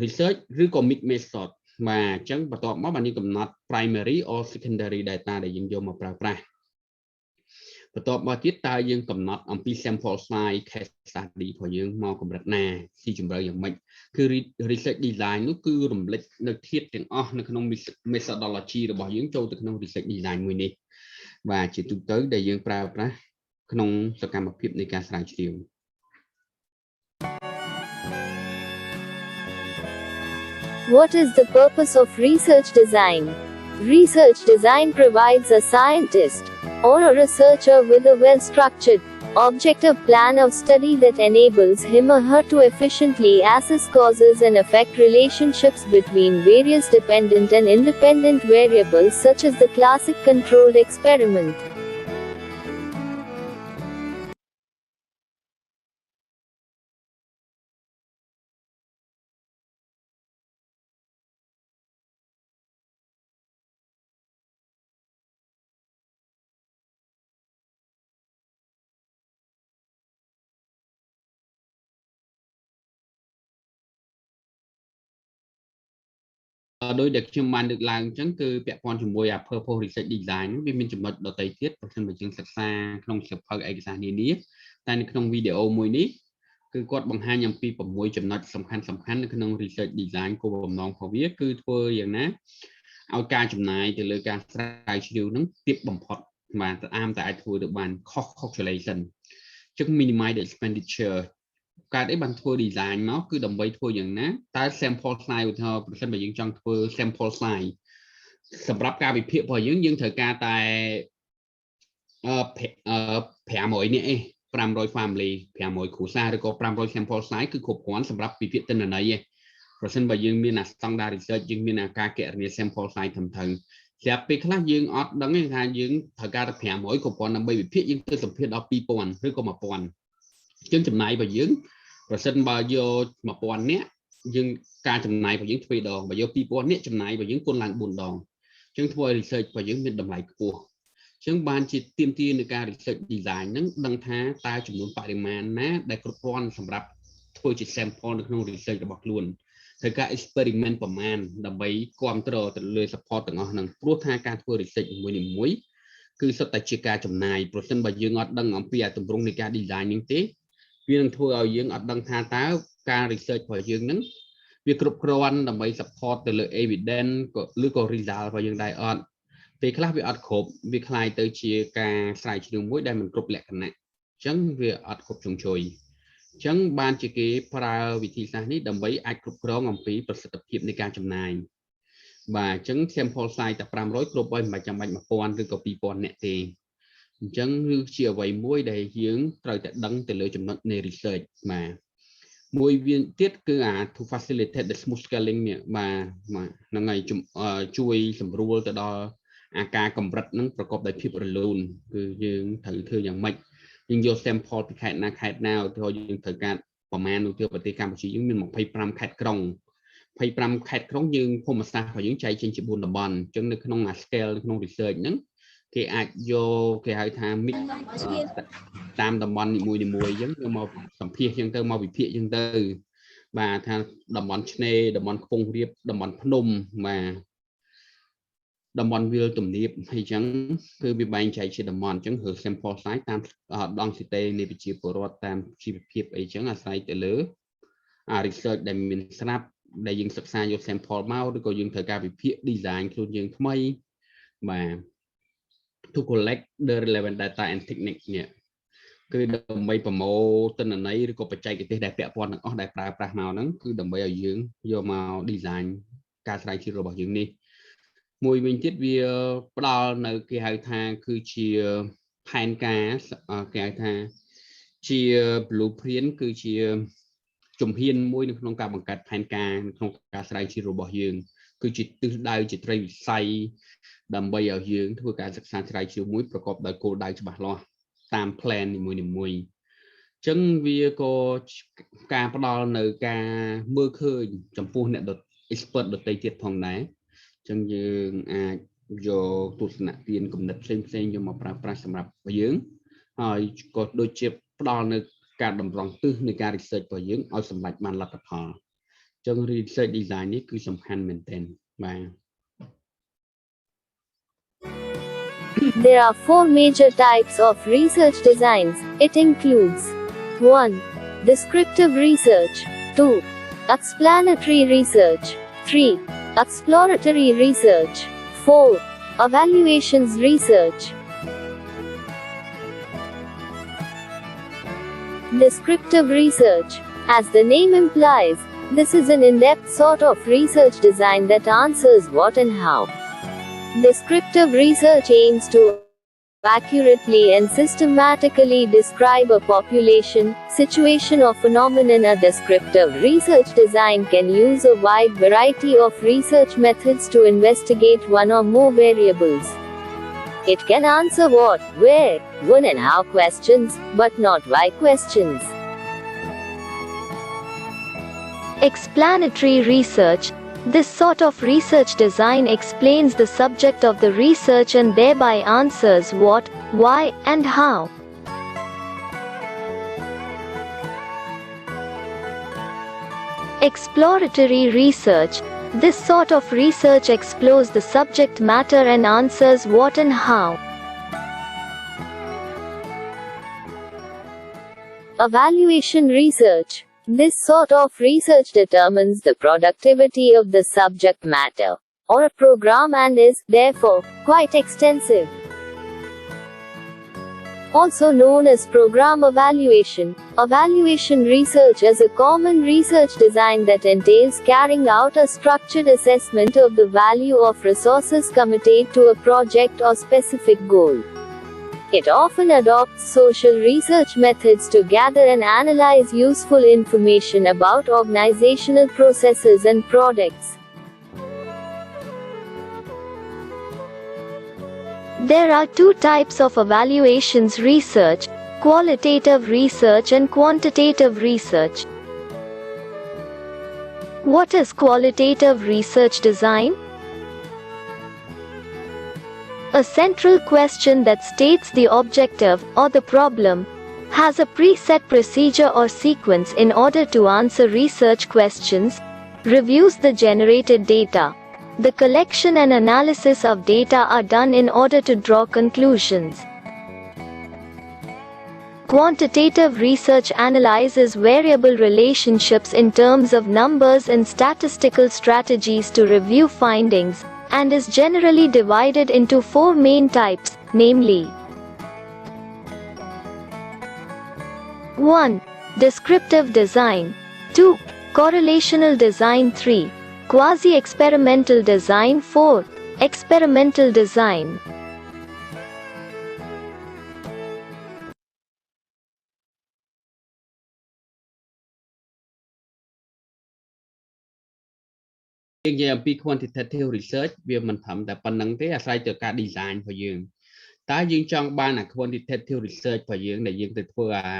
research ឬក៏ mix method បាទអញ្ចឹងបន្ទាប់មកបានយើងកំណត់ primary or secondary data ដែលយើងយកមកប្រើប្រាស់បន្ទាប់មកទៀតតើយើងកំណត់អំពី sample size case study របស់យើងមកកម្រិតណាស៊ីជម្រៅយ៉ាងម៉េចគឺ research design នោះគឺរំលេចនៅធាតុទាំងអស់នៅក្នុង methodology របស់យើងចូលទៅក្នុង research design មួយនេះបាទជាទូទៅដែលយើងប្រើប្រាស់ក្នុងសកម្មភាពនៃការស្រាវជ្រាវ What is the purpose of research design? Research design provides a scientist or a researcher with a well-structured, objective plan of study that enables him or her to efficiently assess causes and affect relationships between various dependent and independent variables such as the classic controlled experiment.ដោយដែលខ្ញុំបានលើកឡើងអញ្ចឹងគឺពាក់ព័ន្ធជាមួយ purpose research design វាមានចំណុចដទៃទៀតប្រសិនបើយើងសិក្សាក្នុងសៀវភៅឯកសារនានាតែនៅក្នុងវីដេអូមួយនេះគឺគាត់បង្ហាញអំពី6ចំណុចសំខាន់នៅក្នុង research design គោលបំណងរបស់វាគឺធ្វើយ៉ាងណាឲ្យការចំណាយទៅលើការស្រាវជ្រាវហ្នឹងទាបបំផុតបាទតែអាចធ្វើទៅបាន cost calculation ចឹង minimize the expenditure កើតអីបានធ្វើ design មកគឺដើម្បីធ្វើយ៉ាងណាតើ sample slide ឧទាហរណ៍ប្រសិនបើយើងចង់ធ្វើ sample slide សម្រាប់ការវិភាគរបស់យើងត្រូវការតែ500នាក់ឯង500 family 500គ្រួសារឬក៏500 sample slide គឺគ្រប់គ្រាន់សម្រាប់វិភាគទិន្នន័យឯងប្រសិនបើយើងមាន standard research យើងមានការគណនា sample slide ត្រឹមត្រូវស្រាប់ពេលខ្លះយើងអត់ដឹងទេថាយើងត្រូវការតែ500គ្រប់គ្រាន់ដើម្បីវិភាគយើងទៅសម្ភាសដល់2000ឬក៏1000អញ្ចឹងចំណាយរបស់យើងប្រសិនបើយក1000នាក់យើងការចំណាយរបស់យើងទ្វេដងបើយក2000នាក់ចំណាយរបស់យើងគុណឡើង4ដងអញ្ចឹងធ្វើឲ្យ research របស់យើងមានតម្លៃខ្ពស់អញ្ចឹងបានជាទាមទារនៃការ research design ហ្នឹងដឹងថាតើចំនួនបរិមាណណាដែលគ្រប់គ្រាន់សម្រាប់ធ្វើជា sample នៅក្នុង research របស់ខ្លួនត្រូវការ experiment ប្រមាណដើម្បីគ្រប់គ្រងទៅលើ support ទាំងអស់ហ្នឹងព្រោះថាការធ្វើ research នីមួយៗគឺសុទ្ធតែជាការចំណាយប្រសិនបើយើងអត់ដឹងអំពីទម្រង់នៃការ design នេះទេវានឹងធ្វើឲ្យយើងអត់ដឹងថាតើការ research របស់យើងហ្នឹងវាគ្រប់គ្រាន់ដើម្បី support ទៅលើ evidence ឬក៏ result របស់យើងដែរអត់ពេលខ្លះវាអត់គ្រប់វាคล้ายទៅជាការស្រាវជ្រាវមួយដែលមិនគ្រប់លក្ខណៈអញ្ចឹងវាអត់គ្រប់ជ្រុងជ្រោយអញ្ចឹងបានជាគេប្រើវិធីសាស្ត្រនេះដើម្បីអាចគ្រប់គ្រងអំពីប្រសិទ្ធភាពនៃការចំណាយបាទអញ្ចឹង sample size តែ500គ្រប់ហើយមិនចាំបាច់1000ឬក៏2000នាក់ទេអញ្ចឹងគឺជាអ្វីមួយដែលយើងត្រូវតែដឹងទៅលើចំណុចនៃ research បាទមួយវាទៀតគឺto facilitate the smooth scaling នេះបាទហ្នឹងហើយជួយសម្រួលទៅដល់ការកម្រិតហ្នឹងប្រកបដោយភាពរលូនគឺយើងត្រូវធ្វើយ៉ាងម៉េចយើងយក sample ពីខេត្តណាខេត្តណាឧទាហរណ៍យើងត្រូវការប្រមាណឧទាហរណ៍ប្រទេសកម្ពុជាយើងមាន25ខេត្តក្រុង25ខេត្តក្រុងយើងភូមិសាស្ត្ររបស់យើងចែកចេញជា4តំបន់អញ្ចឹងនៅក្នុង scale នៅក្នុង research ហ្នឹងគេអាចយកគេហៅថា mix តាមតំបន់នីមួយៗអញ្ចឹងយកមកសម្ភាសអញ្ចឹងទៅមកវិភាគអញ្ចឹងទៅបាទថាតំបន់ឆ្នេរតំបន់ខ្ពង់រាបតំបន់ភ្នំបាទតំបន់វាលទំនាបអីចឹងគឺវាបែងចែកជាតំបន់អញ្ចឹងគឺ sample size តាមដងស៊ីតេនៃប្រជាពលរដ្ឋតាមជីវភាពអីចឹងអាស្រ័យទៅលើ research ដែលមានស្រាប់ដែលយើងសិក្សាយក sample មកឬក៏យើងត្រូវការវិភាគ design ខ្លួនយើងថ្មីបាទ to collect the relevant data and technique នេះគឺដើម្បីប្រមូលទិន្នន័យឬក៏បច្ចេកទេសដែលពាក់ព័ន្ធទាំងអស់ដែលប្រើប្រាស់មកហ្នឹងគឺដើម្បីឲ្យយើងយកមក design ការស្រាវជ្រាវរបស់យើងនេះមួយវិញទៀតវាផ្ដល់នៅគេហៅថាគឺជាផែនការគេហៅថាជា blueprint គឺជាជំហានមួយនៅក្នុងការបង្កើតផែនការក្នុងការស្រាវជ្រាវរបស់យើងគឺជាទិសដៅជាត្រីវិស័យដើម្បីឲ្យយើងធ្វើការសិក្សាស្រាវជ្រាវមួយប្រកបដោយគោលដៅច្បាស់លាស់តាម plan នីមួយៗអញ្ចឹងវាក៏ការផ្ដល់នៅការមើលឃើញចំពោះអ្នក expert ដទៃទៀតផងដែរអញ្ចឹងយើងអាចយកទស្សនៈទានគំនិតផ្សេងៗយកមកប្រើប្រាស់សម្រាប់យើងហើយក៏ដូចជាផ្ដល់នៅការតម្រង់ទិសនៃការ research របស់យើងឲ្យសម្រេចបានលទ្ធផលអញ្ចឹង research design នេះគឺសំខាន់មែនទែនបាទ There are 4 major types of research designs. It includes 1. Descriptive research 2. Explanatory research 3. Exploratory research 4. Evaluations research. Descriptive research. As the name implies, this is an in-depth sort of research design that answers what and how. Descriptive research aims to accurately and systematically describe a population, situation or phenomenon. A descriptive research design can use a wide variety of research methods to investigate one or more variables. It can answer what, where, when and how questions, but not why questions. Explanatory research. This sort of research design explains the subject of the research and thereby answers what, why, and how. Exploratory research. This sort of research explores the subject matter and answers what and how. Evaluation research. This sort of research determines the productivity of the subject matter or a program and is, therefore, quite extensive. also known as program evaluation. Evaluation research is a common research design that entails carrying out a structured assessment of the value of resources committed to a project or specific goal. It often adopts social research methods to gather and analyze useful information about organizational processes and products. There are two types of evaluations research: qualitative research and quantitative research. What is qualitative research design? A central question that states the objective, or the problem, has a preset procedure or sequence in order to answer research questions, reviews the generated data. The collection and analysis of data are done in order to draw conclusions. Quantitative research analyzes variable relationships in terms of numbers and statistical strategies to review findings, and is generally divided into four main types, namely: 1. Descriptive design. 2. Correlational design. 3. Quasi-experimental design. 4. Experimental design. quantitative research វាមិនត្រឹមតែប៉ុណ្្នឹងទេអាស្រ័យទៅការ design របស់យើងតើយើងចង់បានអា quantitative research របស់យើងដែលយើងទៅធ្វើអា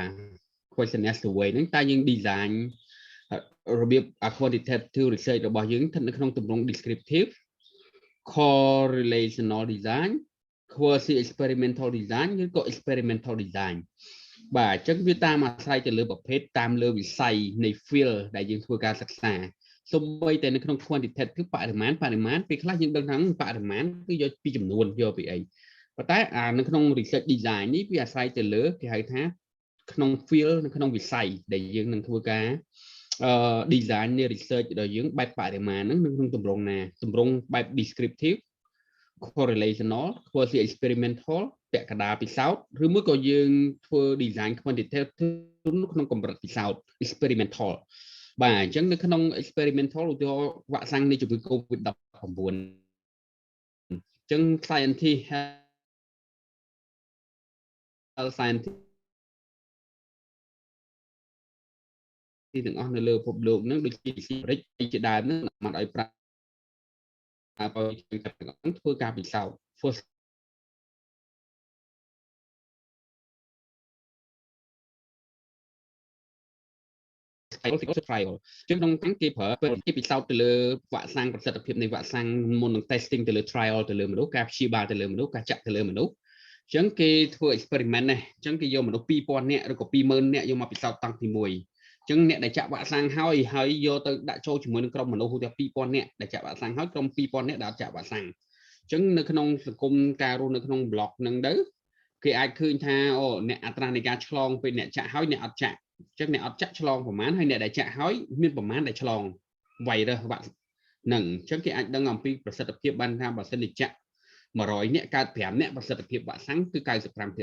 questionnaire survey ហ្នឹងតើយើង design របៀប quantitative research របស់យើងស្ថិតនៅក្នុងទម្រង់ descriptive correlational design quasi experimental design ឬក៏ experimental design បាទអញ្ចឹងវាតាមអាស្រ័យទៅលើប្រភេទតាមលើវិស័យនៃ field ដែលយើងធ្វើការសិក្សាសូម្បីតែនៅក្នុង quantitative គឺបរិមាណពេលខ្លះយើងដឹងថាបរិមាណគឺយកពីចំនួនយកពីអីប៉ុន្តែនៅក្នុង research design នេះវាអាស្រ័យទៅលើគេហៅថាក្នុង field នៅក្នុងវិស័យដែលយើងនឹងធ្វើការdesign នៃ research របស់យើងបែបបរិមាណហ្នឹងនៅក្នុងទម្រង់ណាទម្រង់បែប descriptive correlational quasi experimental ពាក់កណ្ដាលពិសោធន៍ឬមួយក៏យើងធ្វើ design quantitative ក្នុងកម្រិតពិសោធន៍ experimental បាទអញ្ចឹងនៅក្នុង experimental ឧទាហរណ៍វ៉ាក់សាំងនៃជំងឺ COVID-19 អញ្ចឹង scientist health scientist ទីទាំងអស់នៅលើពិភពលោកហ្នឹងដូចជារិចជាដើមហ្នឹងមិនឲ្យប្រើឲ្យធ្វើការពិសោធន៍ trial ជាងក្នុងទាំងគេប្រើគេពិសោធន៍ទៅលើវ៉ាក់សាំងប្រសិទ្ធភាពនៃវ៉ាក់សាំងមុននឹង testing ទៅលើ trial ទៅលើមនុស្សការព្យាបាលទៅលើមនុស្សការចាក់ទៅលើមនុស្សអញ្ចឹងគេធ្វើ experiment ណាអញ្ចឹងគេយកមនុស្ស 2000 នាក់ឬក៏ 20000 នាក់យកមកពិសោធន៍តាំងពី1អញ្ចឹងអ្នកដែលចាក់វ៉ាក់សាំងហើយយកទៅដាក់ចូលជាមួយនឹងក្រុមមនុស្សហូបតែ 2000 នាក់ដែលចាក់វ៉ាក់សាំងហើយក្រុម 2000 នាក់ដែលអត់ចាក់វ៉ាក់សាំងអញ្ចឹងនៅក្នុងសង្គមការរស់នៅក្នុង block ហ្នឹងទៅគេអាចឃើញថាអូអ្នកអត្រានៃការឆ្លងពេលអ្នកចាក់ហើយអ្នកអត់ចាក់អញ្ចឹងអ្នកអត់ចាក់ឆ្លងប្រមាណហើយអ្នកដែលចាក់ហើយមានប្រមាណដែលឆ្លង virus វ៉ាក់ហ្នឹងអញ្ចឹងគេអាចដឹងអំពីប្រសិទ្ធភាពបានថាបើសិនជាចាក់100នាក់កើត5នាក់ប្រសិទ្ធភាពវ៉ាក់សាំងគឺ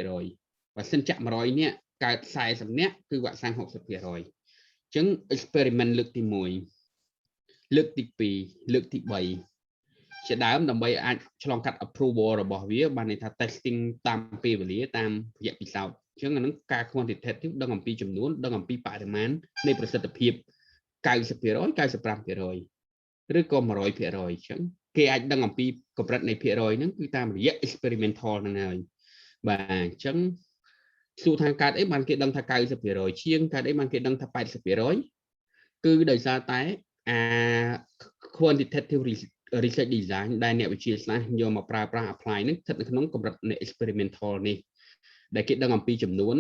95% បើសិនចាក់100នាក់កើត40នាក់គឺវ៉ាក់សាំង 60% អញ្ចឹង experiment លើកទី1លើកទី2លើកទី3ជាដើមដើម្បីអាចឆ្លងកាត់ approval របស់វាបានន័យថា testing តាមពេលវេលាតាមរយៈពិសោធន៍អញ្ចឹងអានឹងការ quantitative ដឹងអំពីចំនួនដឹងអំពីបរិមាណនៃប្រសិទ្ធភាព 90% 95% ឬក៏100% អញ្ចឹងគេអាចដឹងអំពីកម្រិតនៃភាគរយហ្នឹងគឺតាមរយៈ experimental ហ្នឹងហើយបាទអញ្ចឹងសួរថាកើតអីបានគេដឹងថា 90% ជាងកើតអីបានគេដឹងថា 80% គឺដោយសារតែquantitative research design ដែលអ្នកវិទ្យាសាស្ត្រយកមកប្រើប្រាស់ apply ហ្នឹងស្ថិតនៅក្នុងកម្រិតនៃ experimental នេះដែលគេដឹងអំពីចំនួន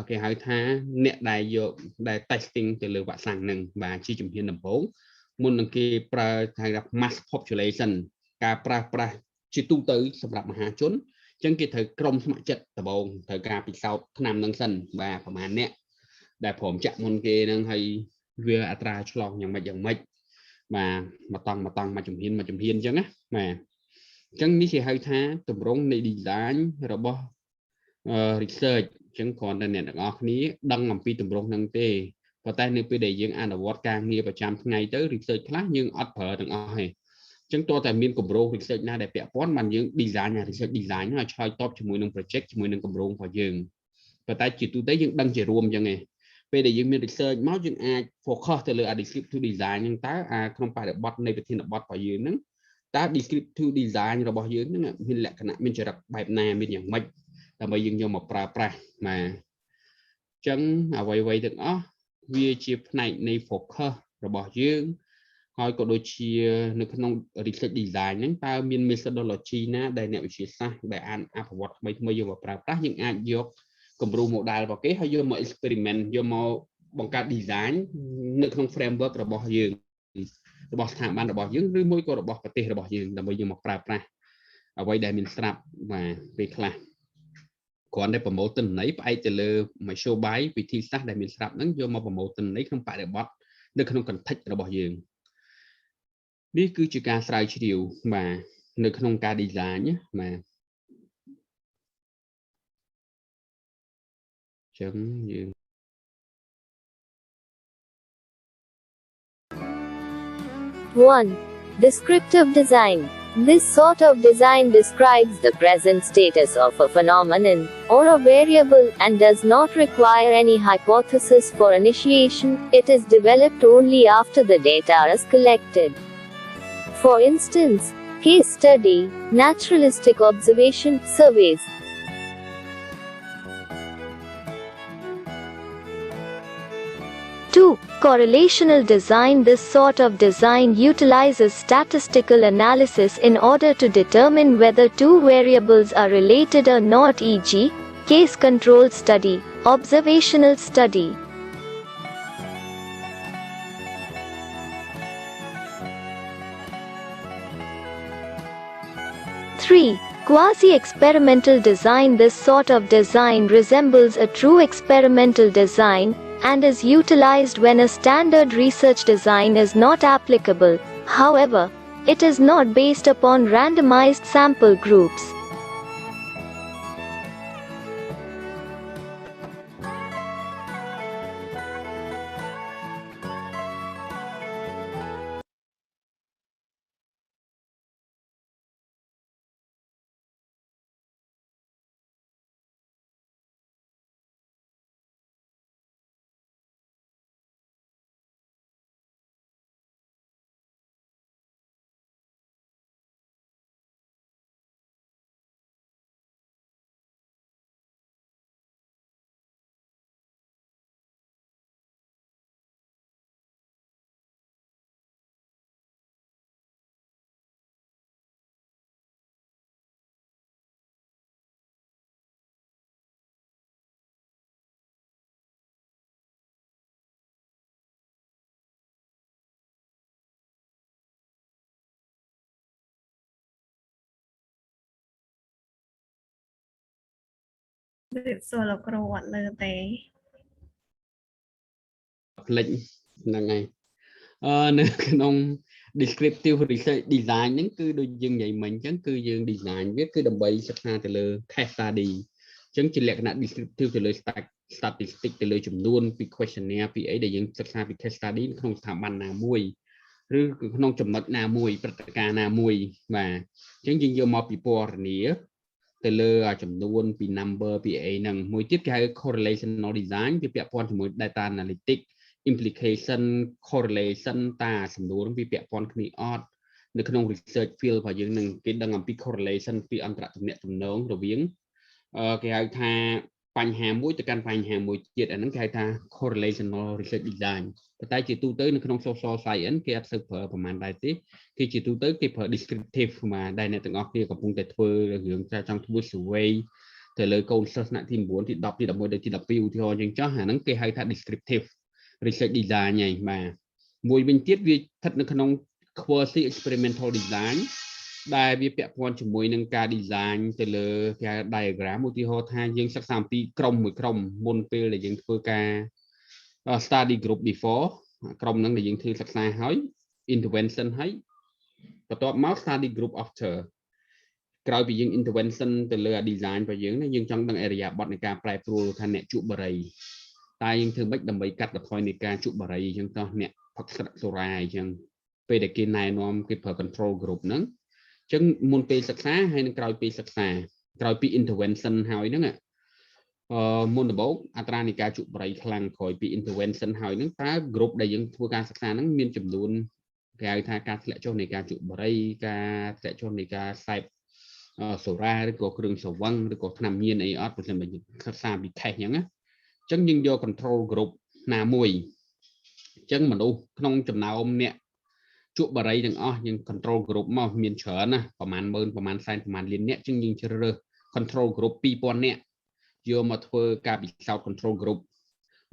គេហៅថាអ្នកដែលយកដែល testing ទៅលើវ៉ាក់សាំងហ្នឹងបាទជាជំហានដំបូងមុននឹងគេប្រើថា mass population ការប្រើប្រាស់ជាទូទៅសម្រាប់មហាជនអញ្ចឹងគេត្រូវក្រុមស្ម័គ្រចិត្តដំបូងត្រូវការពិសោធន៍ឆ្នាំហ្នឹងសិនបាទប្រហែលអ្នកដែលព្រមចាក់មុនគេហ្នឹងហើយវាអត្រាឆ្លងយ៉ាងម៉េចបាទមកតង់មួយជំហានអញ្ចឹងណាបាទអញ្ចឹងនេះគេហៅថាទម្រង់នៃ design របស់ research ចឹងគ្រាន់តែអ្នកទាំងអស់គ្នាដឹងអំពីទម្រង់ហ្នឹងទេប៉ុន្តែនៅពេលដែលយើងអនុវត្តការងារប្រចាំថ្ងៃទៅ research ខ្លះយើងអត់ប្រើទាំងអស់ទេចឹងតើតែមានគម្រោង research ណាដែលពាក់ព័ន្ធបានយើង design research design ឲ្យឆ្លើយតបជាមួយនឹង project ជាមួយនឹងគម្រោងរបស់យើងប៉ុន្តែជាទូទៅយើងដឹងជារួមចឹងឯងពេលដែលយើងមាន research មកយើងអាច focus ទៅលើ descriptive design ហ្នឹងតើក្នុងបរិបទនៃប្រធានបទរបស់យើងហ្នឹងតើ descriptive design របស់យើងហ្នឹងមានលក្ខណៈមានចរិតបែបណាមានយ៉ាងម៉េចដើម្បីយើងយកមកប្រើប្រាស់បាទអញ្ចឹងអ្វីៗទាំងអស់វាជាផ្នែកនៃ focus របស់យើងហើយក៏ដូចជានៅក្នុង research design ហ្នឹងតើមាន methodology ណាដែលអ្នកវិទ្យាសាស្ត្រដែលអភិវឌ្ឍថ្មីៗយកមកប្រើប្រាស់យើងអាចយកគំរូ model របស់គេហើយយកមក experiment យកមកបង្កើត design នៅក្នុង framework របស់យើងរបស់ស្ថាប័នរបស់យើងឬមួយក៏របស់ប្រទេសរបស់យើងដើម្បីយកមកប្រើប្រាស់អ្វីដែលមានស្រាប់បាទពេលខ្លះគ្រាន់តែប្រមូលទិន្នន័យផ្អែកទៅលើមធ្យោបាយវិធីសាស្ត្រដែលមានស្រាប់ហ្នឹងយកមកប្រមូលទិន្នន័យក្នុងបរិបទនៅក្នុង context របស់យើងនេះគឺជាការស្រាវជ្រាវបាទនៅក្នុងការ design បាទចឹងយើង 1. Descriptive design. This sort of design describes the present status of a phenomenon or a variable and does not require any hypothesis for initiation. It is developed only after the data is collected. For instance, case study, naturalistic observation, surveys. 2. Correlational design. This sort of design utilizes statistical analysis in order to determine whether two variables are related or not, e.g., case control study, observational study. 3. Quasi-experimental design. This sort of design resembles a true experimental design and is utilized when a standard research design is not applicable. However, it is not based upon randomized sample groups. សួរលោកគ្រូអត់លើទេ ផ្លេចហ្នឹងហើយនៅក្នុង descriptive research design ហ្នឹងគឺដូចយើងនិយាយមិញអញ្ចឹងគឺយើង design វាគឺដើម្បីសិក្សាទៅលើ case study អញ្ចឹងជាលក្ខណៈ descriptive ទៅលើ statistic ទៅលើចំនួនពី questionnaire ពីអីដែលយើងសិក្សាពី case study ក្នុងស្ថាប័នណាមួយឬក្នុងចំណុចណាមួយព្រឹត្តិការណ៍ណាមួយបាទអញ្ចឹងយើងយកមកពីពណ៌នាទៅលើចំនួនពី number ពីអីហ្នឹងមួយទៀតគេហៅ correlational design វាពាក់ព័ន្ធជាមួយ data analytics implication correlation តាសំណួរវាពាក់ព័ន្ធគ្នាអត់នៅក្នុង research field របស់យើងនឹងគេដឹងអំពី correlation ពីអន្តរទំនាក់ទំនងរវាងគេហៅថាបញ្ហាមួយទៅកាន់បញ្ហាមួយទៀតអាហ្នឹងគេហៅថា correlational research design ប៉ុន្តែជាទូទៅនៅក្នុង social science គេអត់សូវប្រើប្រហែលដែរទេគេជាទូទៅគេប្រើ descriptive មកដែលអ្នកទាំងអស់គ្នាកំពុងតែធ្វើរឿងចង់ធ្វើ survey ទៅលើកូនសិស្សថ្នាក់ទី9ទី10ទី11ដល់ទី12ឧទាហរណ៍អញ្ចឹងចុះអាហ្នឹងគេហៅថា descriptive research design ហ្នឹងបាទមួយវិញទៀតវាស្ថិតនៅក្នុង quasi experimental design ដែលវាពាក់ព័ន្ធជាមួយនឹងការ design ទៅលើគេហៅ diagram ឧទាហរណ៍ថាយើងសិក្សាអំពីក្រុមមួយក្រុមមុនពេលដែលយើងធ្វើការ study group before ក្រុមហ្នឹងដែលយើងធ្វើសិក្សាហើយ intervention ហើយបន្ទាប់មក study group after ក្រោយពីយើង intervention ទៅលើ design របស់យើងណាយើងចង់ដឹង area បត់នៃការប្រែប្រួលថាអ្នកជក់បារីតែយើងធ្វើម៉េចដើម្បីកាត់បន្ថយនៃការជក់បារីអញ្ចឹងតោះអ្នកផឹកស្រាសូរ៉ាអញ្ចឹងពេលដែលគេណែនាំគេប្រើ control group ហ្នឹងអញ្ចឹងមុនពេលសិក្សាហើយនឹងក្រោយពេលសិក្សាក្រោយពី intervention ហើយហ្នឹងមុនដំបូងអត្រានៃការជក់បារីខ្លាំងក្រោយពី intervention ហើយហ្នឹងតើ group ដែលយើងធ្វើការសិក្សាហ្នឹងមានចំនួនគេហៅថាការធ្លាក់ចុះនៃការជក់បារីការធ្លាក់ចុះនៃការសេពសូរ៉ាឬក៏គ្រឿងស្រវឹងឬក៏ថ្នាំញៀនអីអត់ប្រសិនបើយើងសិក្សាពី test អញ្ចឹងណាអញ្ចឹងយើងយក control group ណាមួយអញ្ចឹងមនុស្សក្នុងចំណោមអ្នកជក់បារីទាំងអស់យើង control group មកមានច្រើនណាប្រហែលម៉ឺនប្រហែលសែនប្រហែលលានអ្នកអញ្ចឹងយើងជ្រើសរើស control group 2000អ្នកយកមកធ្វើការពិសោធន៍ control group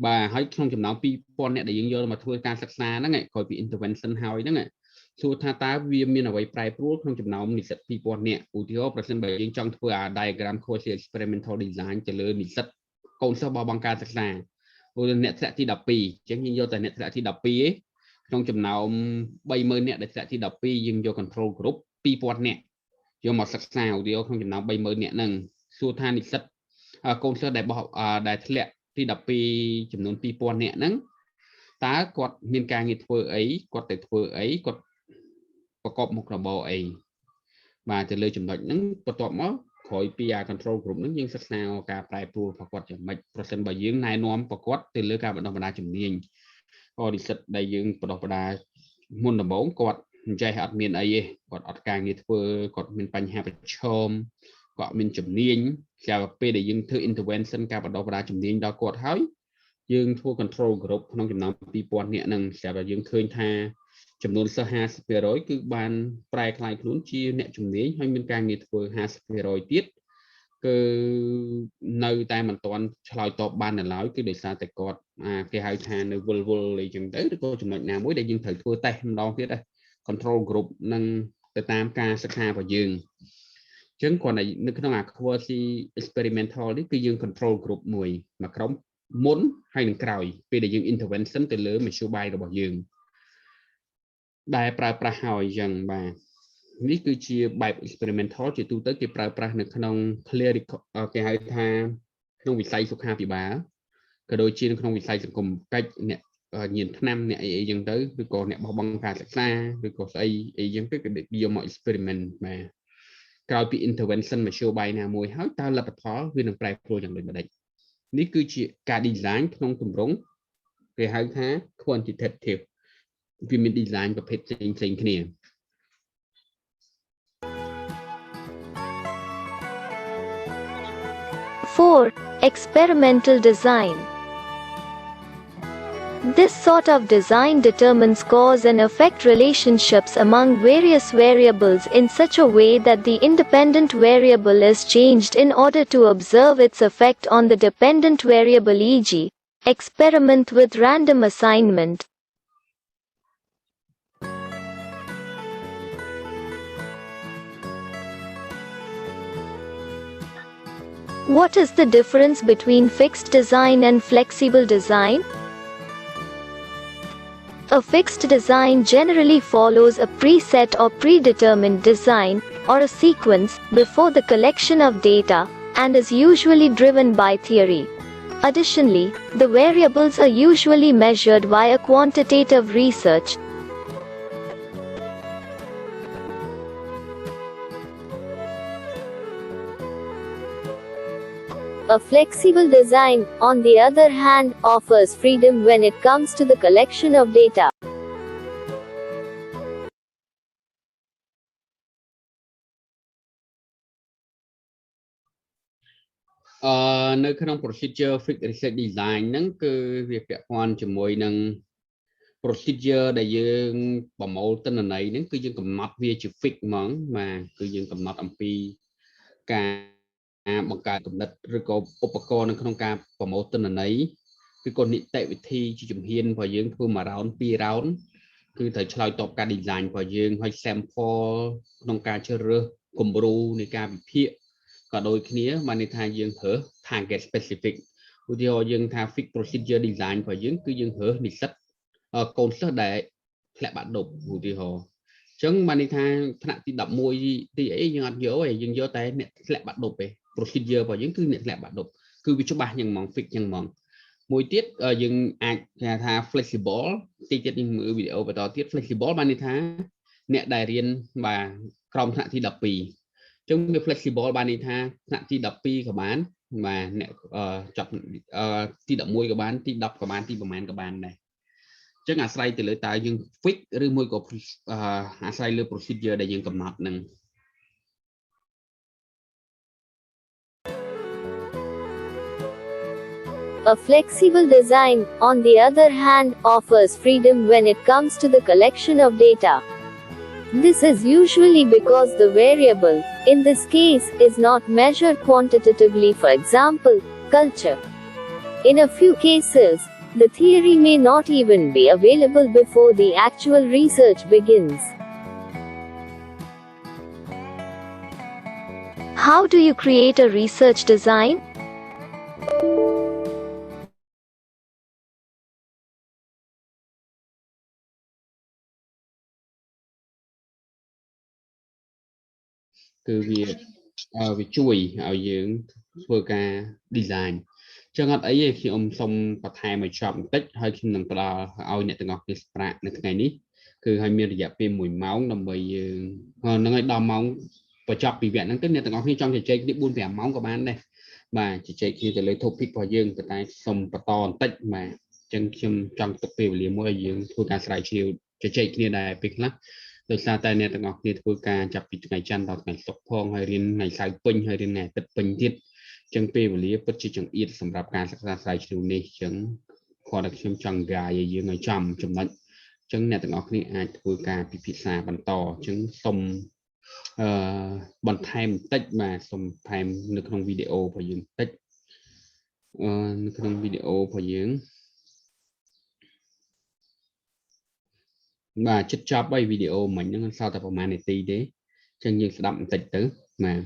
បាទហើយក្នុងចំណោម2000អ្នកដែលយើងយកមកធ្វើការសិក្សាហ្នឹងក្រោយពី intervention ហើយហ្នឹងសួរថាតើវាមានអ្វីប្រែប្រួលក្នុងចំណោមនិស្សិត2000នាក់ឧទាហរណ៍ប្រសិនបើយើងចង់ធ្វើ diagram course experimental design ទៅលើនិស្សិតកូនសិស្សរបស់បង្ការសិក្សាព្រោះអ្នកធ្លាក់ទី12អញ្ចឹងយើងយកតែអ្នកធ្លាក់ទី12ឯងក្នុងចំណោម30000នាក់ដែលធ្លាក់ទី12យើងយក control group 2000នាក់យកមកសិក្សាឧទាហរណ៍ក្នុងចំណោម30000នាក់ហ្នឹងសួរថានិស្សិតកូនសិស្សដែលធ្លាក់ទី12ចំនួន2000នាក់ហ្នឹងតើគាត់មានការងារធ្វើអីគាត់ទៅធ្វើអីគាត់ប្រកបមុខរបរអីបាទទៅលើចំណុចហ្នឹងបន្ទាប់មកក្រោយពី control group ហ្នឹងយើងសិក្សាការប្រែប្រួលរបស់គាត់យ៉ាងម៉េចប្រសិនបើយើងណែនាំប្រកបទៅលើការបណ្ដុះបណ្ដាលជំនាញនិស្សិតដែលយើងបណ្ដុះបណ្ដាលមុនដំបូងគាត់មិនចេះអត់មានអីទេគាត់អត់ការងារធ្វើគាត់មានបញ្ហាប្រឈមគាត់មានជំនាញក្រោយពេលដែលយើងធ្វើ intervention ការបណ្ដុះបណ្ដាលជំនាញដល់គាត់ហើយយើងធ្វើ control group ក្នុងចំណោម2000នាក់ហ្នឹងស្រាប់តែយើងឃើញថាចំនួនសិស្ស 50% គឺបានប្រែក្លាយខ្លួនជាអ្នកជំនាញហើយមានការងារធ្វើ 50% ទៀតគឺនៅតែមិនទាន់ឆ្លើយតបបាននៅឡើយគឺដោយសារតែគាត់គេហៅថានៅវល់អីចឹងទៅឬក៏ចំណុចណាមួយដែលយើងត្រូវធ្វើតេស្តម្ដងទៀតដែរ control group នឹងទៅតាមការសិក្សារបស់យើងអញ្ចឹងគ្រាន់តែនៅក្នុងquasi experimental នេះគឺយើង control group មួយក្រុមមុនហើយនឹងក្រោយពេលដែលយើង intervention ទៅលើមធ្យោបាយរបស់យើងដែលប្រើប្រាស់ហើយអញ្ចឹងបាទនេះគឺជាបែប experimental ជាទូទៅគេប្រើប្រាស់នៅក្នុង clerical គេហៅថាក្នុងវិស័យសុខាភិបាលក៏ដូចជាក្នុងវិស័យសង្គមកិច្ចអ្នកញៀនថ្នាំអ្នកអីអញ្ចឹងទៅឬក៏អ្នកបោះបង់ការសិក្សាឬក៏ស្អីអីអញ្ចឹងទៅគេយកមក experiment បាទក្រោយពី intervention មធ្យោបាយណាមួយហើយតើលទ្ធផលវានឹងប្រែប្រួលយ៉ាងដូចម្ដេចនេះគឺជាការ design ក្នុងទម្រង់គេហៅថា quantitative វាមាន design ប្រភេទផ្សេងគ្នា 4. Experimental design. This sort of design determines cause and effect relationships among various variables in such a way that the independent variable is changed in order to observe its effect on the dependent variable, e.g., experiment with random assignment. What is the difference between fixed design and flexible design? A fixed design generally follows a preset or predetermined design, or a sequence, before the collection of data, and is usually driven by theory. Additionally, the variables are usually measured via quantitative research. A flexible design, on the other hand, offers freedom when it comes to the collection of data.នៅក្នុង procedure fixed research design ហ្នឹងគឺវាពាក់ព័ន្ធជាមួយនឹង procedure ដែលយើងប្រមូលទិន្នន័យហ្នឹងគឺយើងកំណត់វាជា fix ហ្មងបាទគឺយើងកំណត់អំពីការបង្កើតគំនិតឬក៏ឧបករណ៍នៅក្នុងការប្រមូលទិន្នន័យឬក៏នីតិវិធីជាជំហានរបស់យើងធ្វើមួយ round 2 round គឺត្រូវឆ្លើយតបការ design របស់យើងហើយ sample ក្នុងការជ្រើសរើសគំរូនៃការវិភាគក៏ដូចគ្នាបានន័យថាយើងរើស target specific ឧទាហរណ៍យើងថា fix procedure design របស់យើងគឺយើងរើសនិស្សិតកូនសិស្សដែលធ្លាក់បាក់ឌុបឧទាហរណ៍ ចឹងបានន័យថាថ្នាក់ទី11ទីអីយើងអត់យកទេយើងយកតែអ្នកធ្លាក់បាក់ឌុបទេ procedure របស់យើងគឺអ្នកធ្លាក់បាក់ឌុបគឺវាច្បាស់យ៉ាងហ្មង fix យ៉ាងហ្មងមួយទៀតយើងអាចគេថា flexible តិចទៀតនេះមើលវីដេអូបន្តទៀត flexible បានន័យថាអ្នកដែលរៀនបាទក្រោមថ្នាក់ទី12ចឹងវា flexible បានន័យថាថ្នាក់ទី12ក៏បានបាទអ្នកចាប់ទី11ក៏បានទី10ក៏បានទីប្រមាណក៏បានដែរចឹងអាស្រ័យទៅលើតើយើង fix ឬមួយក៏អាស្រ័យលើ procedure ដែលយើងកំណត់ហ្នឹង A flexible design, on the other hand, offers freedom when it comes to the collection of data. This is usually because the variable, in this case, is not measured quantitatively, for example, culture. In a few cases, the theory may not even be available before the actual research begins. How do you create a research design? Cứ việc chui ở dưỡng vừa cả design cho ngắt ấy khi ông xong và thay mà chọn tích hơi khi nâng tờ ao nhận từ ngọc cái sprat này ngày ní cứ hơi miên dẹp về mùi máu nằm bởi nó ngay đo máu và chọn bị viện năng tích này từ ngọc khi trong thể chơi cái buôn vẻ máu của bạn đây mà chỉ chơi khi từ lấy topic vào dương từ tay xong và to tích mà chân trong tập biểu liền mỗi dương vừa cả sải chiều chơi kia này việc lắmโดยซาแต่เนี่ยต้องออกนี่คือการจับปิดไงจันต่อไงศกพองให้เรียนไงสายปิงให้เรียนไงติดปิงทิศจังเปรี้ยวหรือปัจจุบันอีดสำหรับการศึกษาสายชิวนี่จังขอดักเชื่อมจังกายยังไงจำจำนั้นจังเนี่ยต้องออกนี่อาจคือการพิพิธาบรรต่อจังสมบรรทายติดมาสมทายในขนมวิดีโอพอยังติดในขนมวิดีโอพอยังvà chất chop bay video mình nó sao tập mà này tí đấy chân như đậm tịch tử mà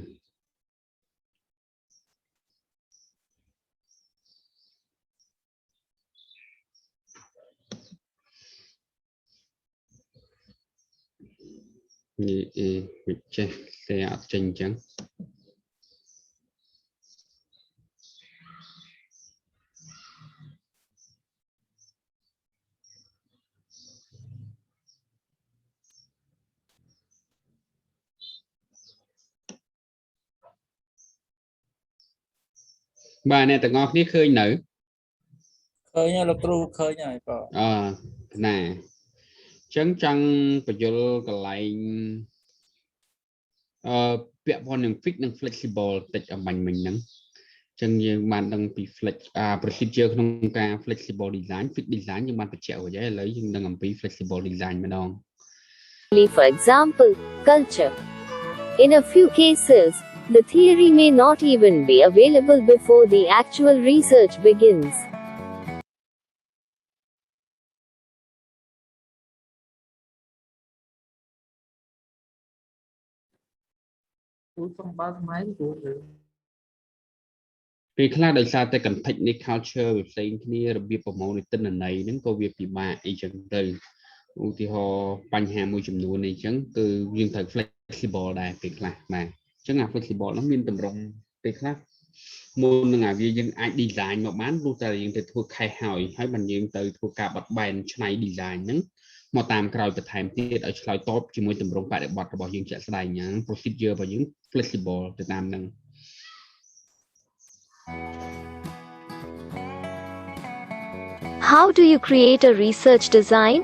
như việc chơi xe chân trắng bà này tao ngọt ní khơi nữ khơi nha lục ru khơi nha có nè chấn chăng bây giờ cái lại việc von những fix những flexible tịch ở mình nắng chân như bạn đang bị flex procedure không cả flexible design fix design nhưng bạn phải chịu vậy lấy nhưng đang làm bị flexible design mà đong. For example, culture. In a few cases, the theory may not even be available before the actual research begins. Vì khá đời xa ta cần thích ní culture về xây kia là việc bảo mẫu tin là này những câu việc bị bà ý chẳng từ thì họ bánh hà môi chùm nuôi này chẳng từ riêng thời flexible đài việc là mà chẳng là flexible nó miên tầm rộng việc khác môn là vì dân ai design mà bán luôn ta riêng từ thuộc khai hỏi hay bằng riêng từ thuộc cả bật bàn này design những mà tạm cài bật thèm tiết ở slide top chỉ môi tầm rộng phải để bật bảo dân chạy slide những procedure và những flexible từ tam nâng. How do you create a research design?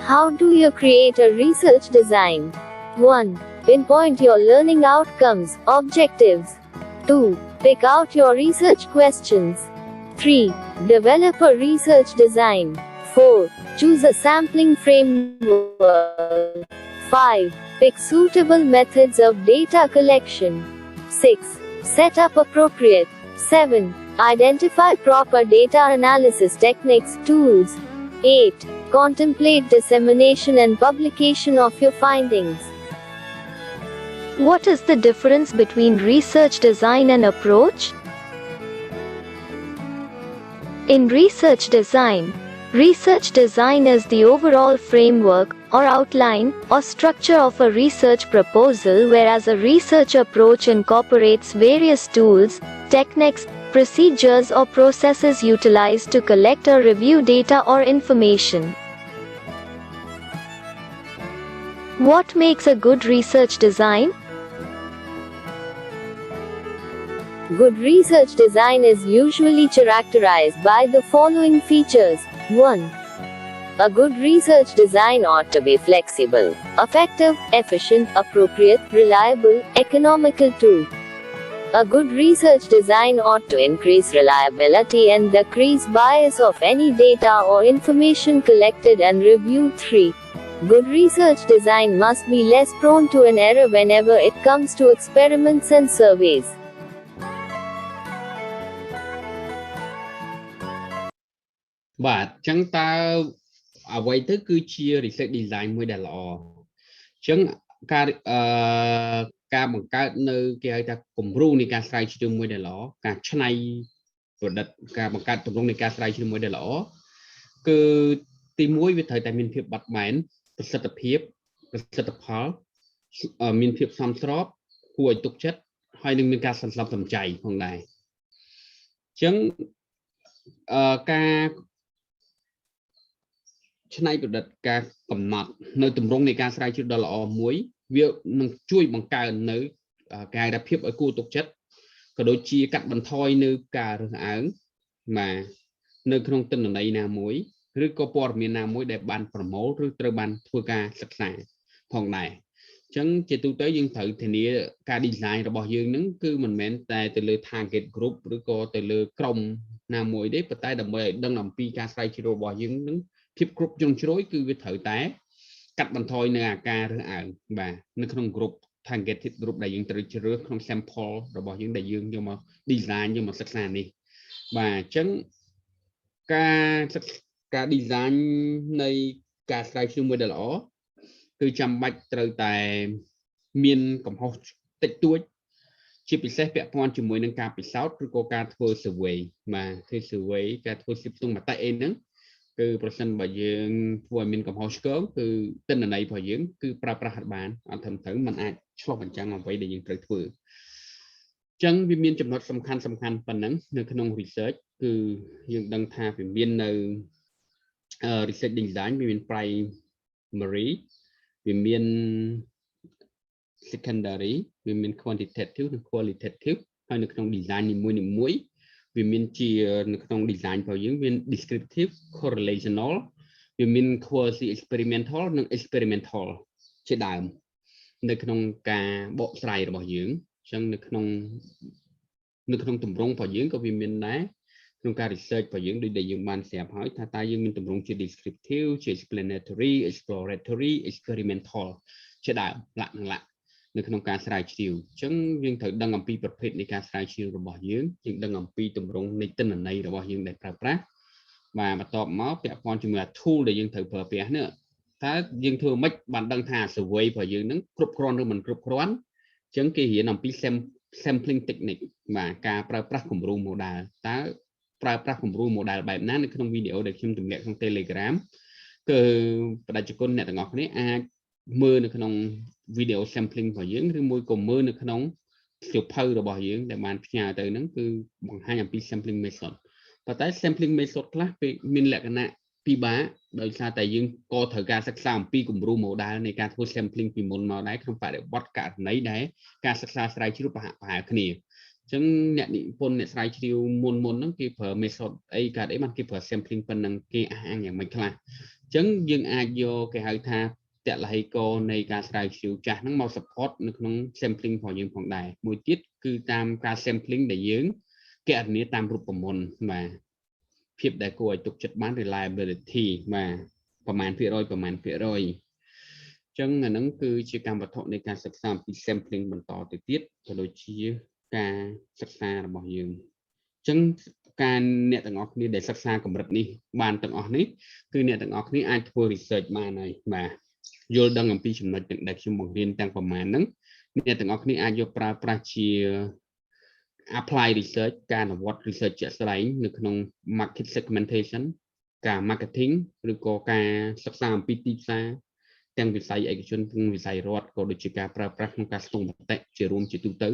How do you create a research design? 1. Pinpoint your learning outcomes, objectives. 2. Pick out your research questions. 3. Develop a research design. 4. Choose a sampling framework. 5. Pick suitable methods of data collection. 6. Set up appropriate. 7. Identify proper data analysis techniques, tools. 8. Contemplate dissemination and publication of your findings. What is the difference between research design and approach? In research design, Research design is the overall framework, or outline, or structure of a research proposal, whereas a research approach incorporates various tools, techniques, procedures or processes utilized to collect or review data or information. What makes a good research design? Good research design is usually characterized by the following features. 1. A good research design ought to be flexible, effective, efficient, appropriate, reliable, economical too. A good research design ought to increase reliability and decrease bias of any data or information collected and reviewed. 3. Good research design must be less prone to an error whenever it comes to experiments and surveys. បាទអញ្ចឹងតើអ្វីទៅគឺជា research design មួយដែលល្អអញ្ចឹងការបង្កើតនៅគេហៅថាគំរូនៃការស្រាវជ្រាវមួយដែលល្អការច្នៃប្រឌិតការបង្កើតទម្រង់នៃការស្រាវជ្រាវមួយដែលល្អគឺទី1វាត្រូវតែមានភាពបត់បែនប្រសិទ្ធភាពប្រសិទ្ធផលមានភាពសមស្របគួរឲ្យទុកចិត្តហើយនឹងមានការសន្សំសំចៃផងដែរអញ្ចឹងការច្នៃប្រឌិតការកំណត់នៅទម្រង់នៃការស្រាវជ្រាវដ៏ល្អមួយវានឹងជួយបង្កើននៅការរភាពឲ្យគួរទុកចិត្តក៏ដូចជាកាត់បន្ថយនៅការរើសអើងបាទនៅក្នុងទិន្នន័យណាមួយឬក៏ព័ត៌មានណាមួយដែលបានប្រមូលឬត្រូវបានធ្វើការសិក្សាផងដែរអញ្ចឹងជាទូទៅយើងត្រូវធានាការ design របស់យើងហ្នឹងគឺមិនមែនតែទៅលើ target group ឬក៏ទៅលើក្រុមណាមួយទេប៉ុន្តែដើម្បីឲ្យដឹងអំពីការស្រាវជ្រាវរបស់យើងហ្នឹងភាពគ្រប់ជ្រុងជ្រោយគឺវាត្រូវតែកាត់បន្ថយនៅអាការរើសអើងបាទនៅក្នុង group targeted group ដែលយើងត្រូវជ្រើសក្នុង sample របស់យើងដែលយើងយកមក design យកមកសិក្សានេះបាទអញ្ចឹងការ design នៃការស្រាវជ្រាវមួយដែលល្អគឺចាំបាច់ត្រូវតែមានកំហុសតិចតួចជាពិសេសពាក់ព័ន្ធជាមួយនឹងការពិសោធន៍ឬក៏ការធ្វើ survey បាទធ្វើ survey ការធ្វើសិផ្ទុំមតិអីហ្នឹងគឺប្រសិនបើយើងធ្វើឲ្យមានកំហុសឆ្គងគឺទិន្នន័យរបស់យើងគឺប្រើប្រាស់អត់បានអត់ត្រឹមត្រូវมันអាចឆ្លុះបញ្ចាំងអ្វីដែលយើងត្រូវធ្វើអញ្ចឹងវាមានចំណុចសំខាន់ប៉ុណ្ណឹងនៅក្នុង research គឺយើងដឹងថាវាមាននៅ research design វាមាន primary វាមាន secondary វាមាន quantitative និង qualitative ហើយនៅក្នុង design នីមួយវាមានជានៅក្នុង design របស់យើងមាន descriptive correlational វាមាន quasi experimental និង experimental ជាដើមនៅក្នុងការបកស្រាយរបស់យើងអញ្ចឹងនៅក្នុងទម្រង់របស់យើងក៏វាមានដែរក្នុងការ research របស់យើងដូចដែលយើងបានស្រាប់ហើយថាតើយើងមានទម្រង់ជា descriptive ជា explanatory exploratory experimental ជាដើមលក្ខណៈនៅក្នុងការស្រាវជ្រាវអញ្ចឹងយើងត្រូវដឹងអំពីប្រភេទនៃការស្រាវជ្រាវរបស់យើងដឹងអំពីទម្រង់នៃទិន្នន័យរបស់យើងដែលប្រើប្រាស់បាទបន្ទាប់មកពាក់ព័ន្ធជាមួយ tool ដែលយើងត្រូវប្រើប្រាស់នេះតើយើងធ្វើម៉េចបានដឹងថា survey របស់យើងនឹងគ្រប់គ្រាន់ឬមិនគ្រប់គ្រាន់អញ្ចឹងគេរៀនអំពី sampling technique បាទការប្រើប្រាស់គំរូ model តើប្រើប្រាស់គំរូ model បែបណានៅក្នុងវីដេអូដែលខ្ញុំទម្លាក់ក្នុង Telegram គឺប្រជាជនអ្នកទាំងអស់គ្នាអាចមើលនៅក្នុង video sampling របស់យើងឬមួយក៏មើលនៅក្នុងសៀវភៅរបស់យើងដែលបានផ្ញើទៅហ្នឹងគឺបង្ហាញអំពី sampling method ប៉ុន្តែ sampling method ខ្លះពេលមានលក្ខណៈពិបាកដោយសារតែយើងក៏ត្រូវការសិក្សាអំពីគំរូ model នៃការធ្វើ sampling ពីមុនមកដែរក្នុងបរិបទករណីដែលការសិក្សាស្រាវជ្រាវប្រហែលគ្នាអញ្ចឹងអ្នកនិពន្ធអ្នកស្រាវជ្រាវមុនហ្នឹងគេប្រើ method អីកើតអីបានគេប្រើ sampling ប៉ុណ្ណឹងគេអះអាងយ៉ាងម៉េចខ្លះអញ្ចឹងយើងអាចយកគេហៅថាតលហេកនៃការស្រាវជ្រាវចាស់ហ្នឹងមក support នៅក្នុង sampling របស់យើងផងដែរមួយទៀតគឺតាមការ sampling ដែលយើងកណនាតាមរូបមន្តបាទភាពដែលគួរឲ្យទុកចិត្តបាន reliability បាទប្រមាណភាគរយអញ្ចឹងអាហ្នឹងគឺជាកម្មវត្ថុនៃការសិក្សាអំពី sampling បន្តទៅទៀតក៏ដូចជាការសិក្សារបស់យើងអញ្ចឹងការអ្នកទាំងអស់គ្នាដែលសិក្សាកម្រិតនេះបានទាំងអស់នេះគឺអ្នកទាំងអស់គ្នាអាចធ្វើ research បានហើយបាទយល់ដឹងអំពីចំណុចដែលខ្ញុំបង្រៀនទាំងប្រមាណហ្នឹងអ្នកទាំងអស់គ្នាអាចយកប្រើប្រាស់ជា apply research ការអនុវត្ត research ជាក់ស្ដែងនៅក្នុង market segmentation ការ marketing ឬក៏ការសិក្សាអំពីទីផ្សារទាំងវិស័យឯកជននិងវិស័យរដ្ឋក៏ដូចជាការប្រើប្រាស់ក្នុងការស្ទង់មតិជារួមជាទូទៅ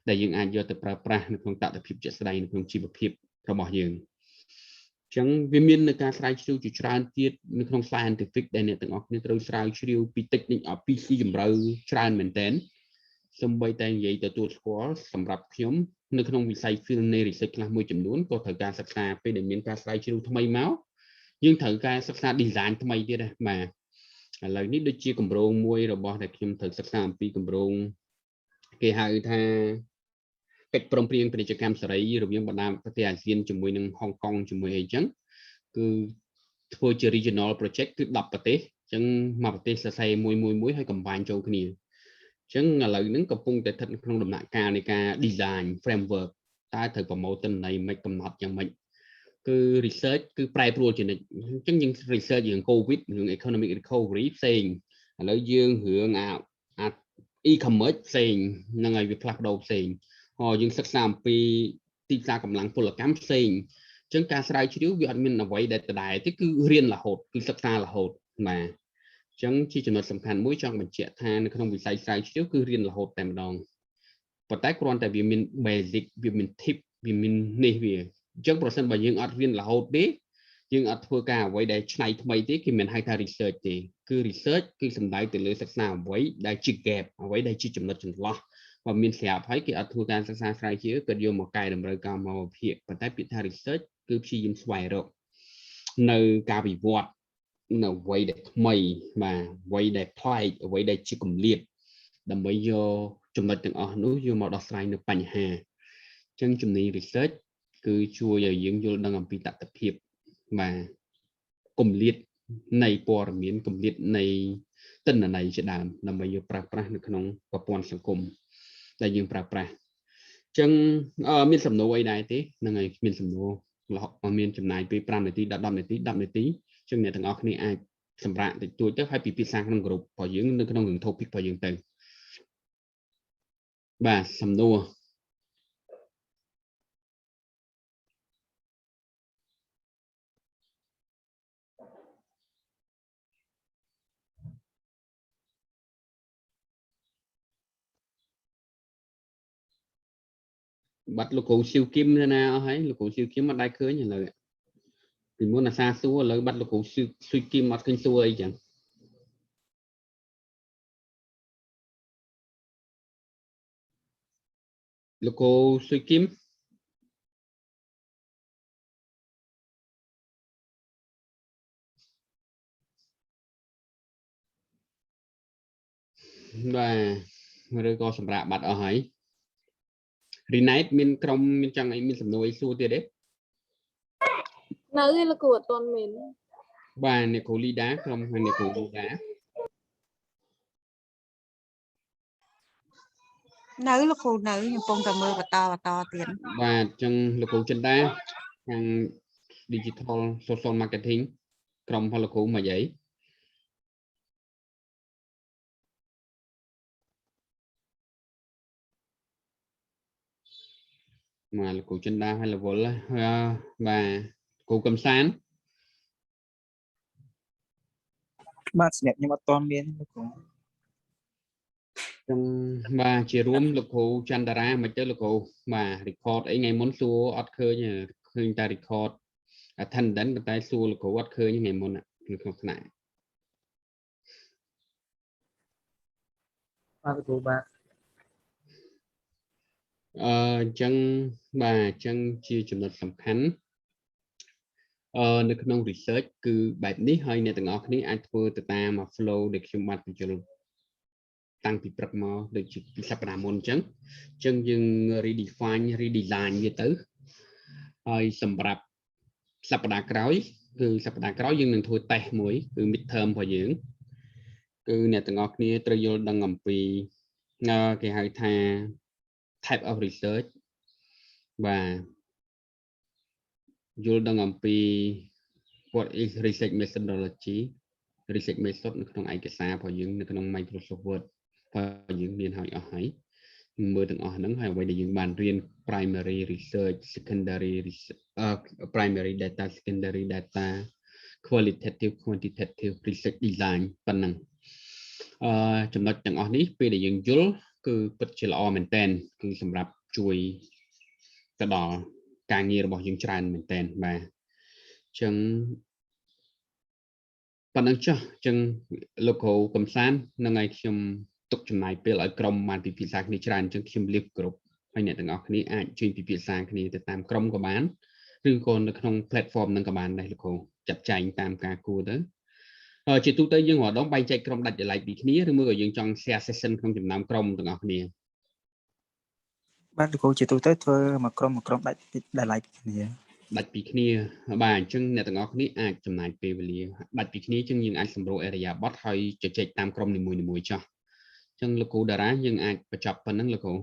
ដែលយើងអាចយកទៅប្រើប្រាស់នៅក្នុងតតិភាពជាក់ស្ដែងនៅក្នុងជីវភាពរបស់យើងអញ្ចឹងវាមាននៅការស្រាវជ្រាវជាច្រើនទៀតនៅក្នុង scientific ដែលអ្នកទាំងអស់គ្នាត្រូវស្រាវជ្រាវពី technique ពីស៊ីជម្រៅច្រើនមែនទែនសូម្បីតែនិយាយទទួលស្គាល់សម្រាប់ខ្ញុំនៅក្នុងវិស័យ field នៃ research ខ្លះមួយចំនួនក៏ត្រូវការសិក្សាពេលដែលមានការស្រាវជ្រាវថ្មីមកយើងត្រូវការសិក្សា design ថ្មីទៀតដែរបាទឥឡូវនេះដូចជាគម្រោងមួយរបស់ដែលខ្ញុំត្រូវសិក្សាអំពីគម្រោងគេហៅថាកិច្ចព្រមព្រៀងពាណិជ្ជកម្មសេរីរវាងបណ្ដាប្រទេសអាស៊ានជាមួយនឹងហុងកុងជាមួយអីចឹងគឺធ្វើជា regional project គឺ10ប្រទេសអញ្ចឹងមកប្រទេសសរសេរមួយហើយកំបាញ់ចូលគ្នាអញ្ចឹងឥឡូវហ្នឹងកំពុងតែស្ថិតក្នុងដំណាក់កាលនៃការ design framework តើត្រូវប្រមូលទិន្នន័យមិនកំណត់យ៉ាងម៉េចគឺ research គឺប្រែប្រួលជានិច្ចអញ្ចឹងយើង research រឿង COVID រឿង economic recovery ផ្សេងឥឡូវយើងរឿងអា e-commerce ផ្សេងហ្នឹងហើយវាផ្លាស់ប្ដូរផ្សេងយើងសិក្សាអំពីទីផ្សារកម្លាំងពលកម្មផ្សេងអញ្ចឹងការស្រាវជ្រាវវាអត់មានអ្វីដែលដដែលទេគឺរៀនរហូតគឺសិក្សារហូតបាទអញ្ចឹងជាចំណុចសំខាន់មួយចង់បញ្ជាក់ថានៅក្នុងវិស័យស្រាវជ្រាវគឺរៀនរហូតតែម្ដងប៉ុន្តែគ្រាន់តែវាមាន basic វាមាន tip វាមាននេះវាអញ្ចឹងប្រសិនបើយើងអត់រៀនរហូតទេយើងអត់ធ្វើការអ្វីដែលឆ្នៃថ្មីទេគេមិនហៅថា research ទេគឺ research គឺសំដៅទៅលើសិក្សាអ្វីដែលជា gap អ្វីដែលជាចំណុចចន្លោះបើមានស្រាប់ហើយគេអត់ធ្វើការសិក្សាស្រាវជ្រាវគាត់យកមកកែតម្រូវការមកវិភាគប៉ុន្តែពាក្យថា research គឺព្យាយាមស្វែងរកនៅការវិវត្តនៅអ្វីដែលថ្មីបាទអ្វីដែលប្លែកអ្វីដែលជាគម្លាតដើម្បីយកចំណុចទាំងអស់នោះយកមកដោះស្រាយនៅបញ្ហាអញ្ចឹងជំនាញ research គឺជួយឲ្យយើងយល់ដឹងអំពីតថភាពបាទគម្លាតនៃព័ត៌មានគម្លាតនៃទិន្នន័យជាដើមដើម្បីយកប្រើប្រាស់នៅក្នុងប្រព័ន្ធសង្គមដែលយើងប្រើប្រាស់អញ្ចឹងមានសំណួរអីដែរទេហ្នឹងហើយមានសំណួរមានចំណាយពេល5នាទីដល់10នាទី10នាទីអញ្ចឹងអ្នកទាំងអស់គ្នាអាចសម្រាប់តិចតួចទៅហើយពិភាក្សាក្នុងក្រុមរបស់យើងនៅក្នុងរឿង topic របស់យើងទៅបាទសំណួរបាត់លោកគ្រូស៊ីវគឹមណាអស់ហើយលោកគ្រូស៊ីវគឹមអត់ដែរឃើញឥឡូវពីមុនអាសាសួរឥឡូវបាត់លោកគ្រូស៊ីវគឹមអត់ឃើញសួរអីចឹងលោកគ្រូស៊ីវគឹមបាទឬក៏សម្រាប់បាត់អស់ហើយរីណែតមានក្រុមមានចង់អីមានសំណួរអីសួរទៀតទេនៅឯលោកគ្រូអត់ទាន់មានបាទអ្នកគ្រូលីដាក្រុមអ្នកគ្រូលីដានៅលោកគ្រូនៅខ្ញុំកំពុងតែមើលបន្តទៀតបាទអញ្ចឹងលោកគ្រូចិនដាខាង digital social marketing ក្រុមរបស់លោកគ្រូមកអីមកលោកគ្រូចិនដាហើយរវល់បាទគ្រូកំសាន្តបាទស្នាក់ខ្ញុំអត់ទាន់មានលោកគ្រូចឹងបាទជារួមលោកគ្រូចន្ទរាមិនទៅលោកគ្រូបាទ record អីថ្ងៃមុនសួរអត់ឃើញតែ record attendance តែសួរលោកគ្រូអត់ឃើញថ្ងៃមុននៅក្នុងថ្នាក់បាទគ្រូបាទអញ្ចឹងបាទអញ្ចឹងជាចំណុចសំខាន់នៅក្នុង research គឺបែបនេះហើយអ្នកទាំងអស់គ្នាអាចធ្វើទៅតាម flow ដែលខ្ញុំបានបញ្ចូលតាំងពីព្រឹកមកដូចជាពីសប្តាហ៍មុនអញ្ចឹងយើង redefine redesign វាទៅហើយសម្រាប់សប្តាហ៍ក្រោយគឺសប្តាហ៍ក្រោយយើងនឹងធ្វើ test មួយគឺ midterm របស់យើងគឺអ្នកទាំងអស់គ្នាត្រូវយល់ដឹងអំពីគេហៅថា type of research បាទយល់ដឹងអំពី what is research methodology research method នៅក្នុងឯកសាររបស់យើងនៅក្នុង Microsoft Word របស់យើងមានហើយអស់ហើយមើលទាំងអស់ហ្នឹងហើយអ្វីដែលយើងបានរៀន primary research secondary research primary data secondary data qualitative quantitative research design ប៉ុណ្ណឹងចំណុចទាំងអស់នេះពេលដែលយើងយល់គឺពិតជាល្អមែនតើគឺសម្រាប់ជួយទៅដល់ការងាររបស់យើងច្រើនមែនតើបាទអញ្ចឹងប៉ុណ្ណឹងចុះអញ្ចឹងលោកគ្រូកំសាន្តនឹងឲ្យខ្ញុំទុកចំណាយពេលឲ្យក្រុមបានពិភាក្សាគ្នាច្រើនអញ្ចឹងខ្ញុំលាបគ្រប់ហើយអ្នកទាំងអស់គ្នាអាចជួយពិភាក្សាគ្នាទៅតាមក្រុមក៏បានឬក៏នៅក្នុង platform នឹងក៏បានដែរលោកគ្រូចាត់ចែងតាមការគួរទៅជាទូទៅយើងរដងបែងចែកក្រុមដាច់ដោយឡែកពីគ្នាឬមួយក៏យើងចង់ share session ក្នុងចំណោមក្រុមទាំងអស់គ្នាបាទលោកគ្រូជាទូទៅធ្វើមួយក្រុមដាច់ដោយឡែកពីគ្នាដាច់ពីគ្នាបាទអញ្ចឹងអ្នកទាំងអស់គ្នាអាចចំណាយពេលវេលាដាច់ពីគ្នាអញ្ចឹងយើងអាចសម្រួលអេរីយ៉ាបតហើយជជែកតាមក្រុមនីមួយៗចោះអញ្ចឹងលោកគ្រូតារាយើងអាចបញ្ចប់ប៉ុណ្ណឹងលោកគ្រូ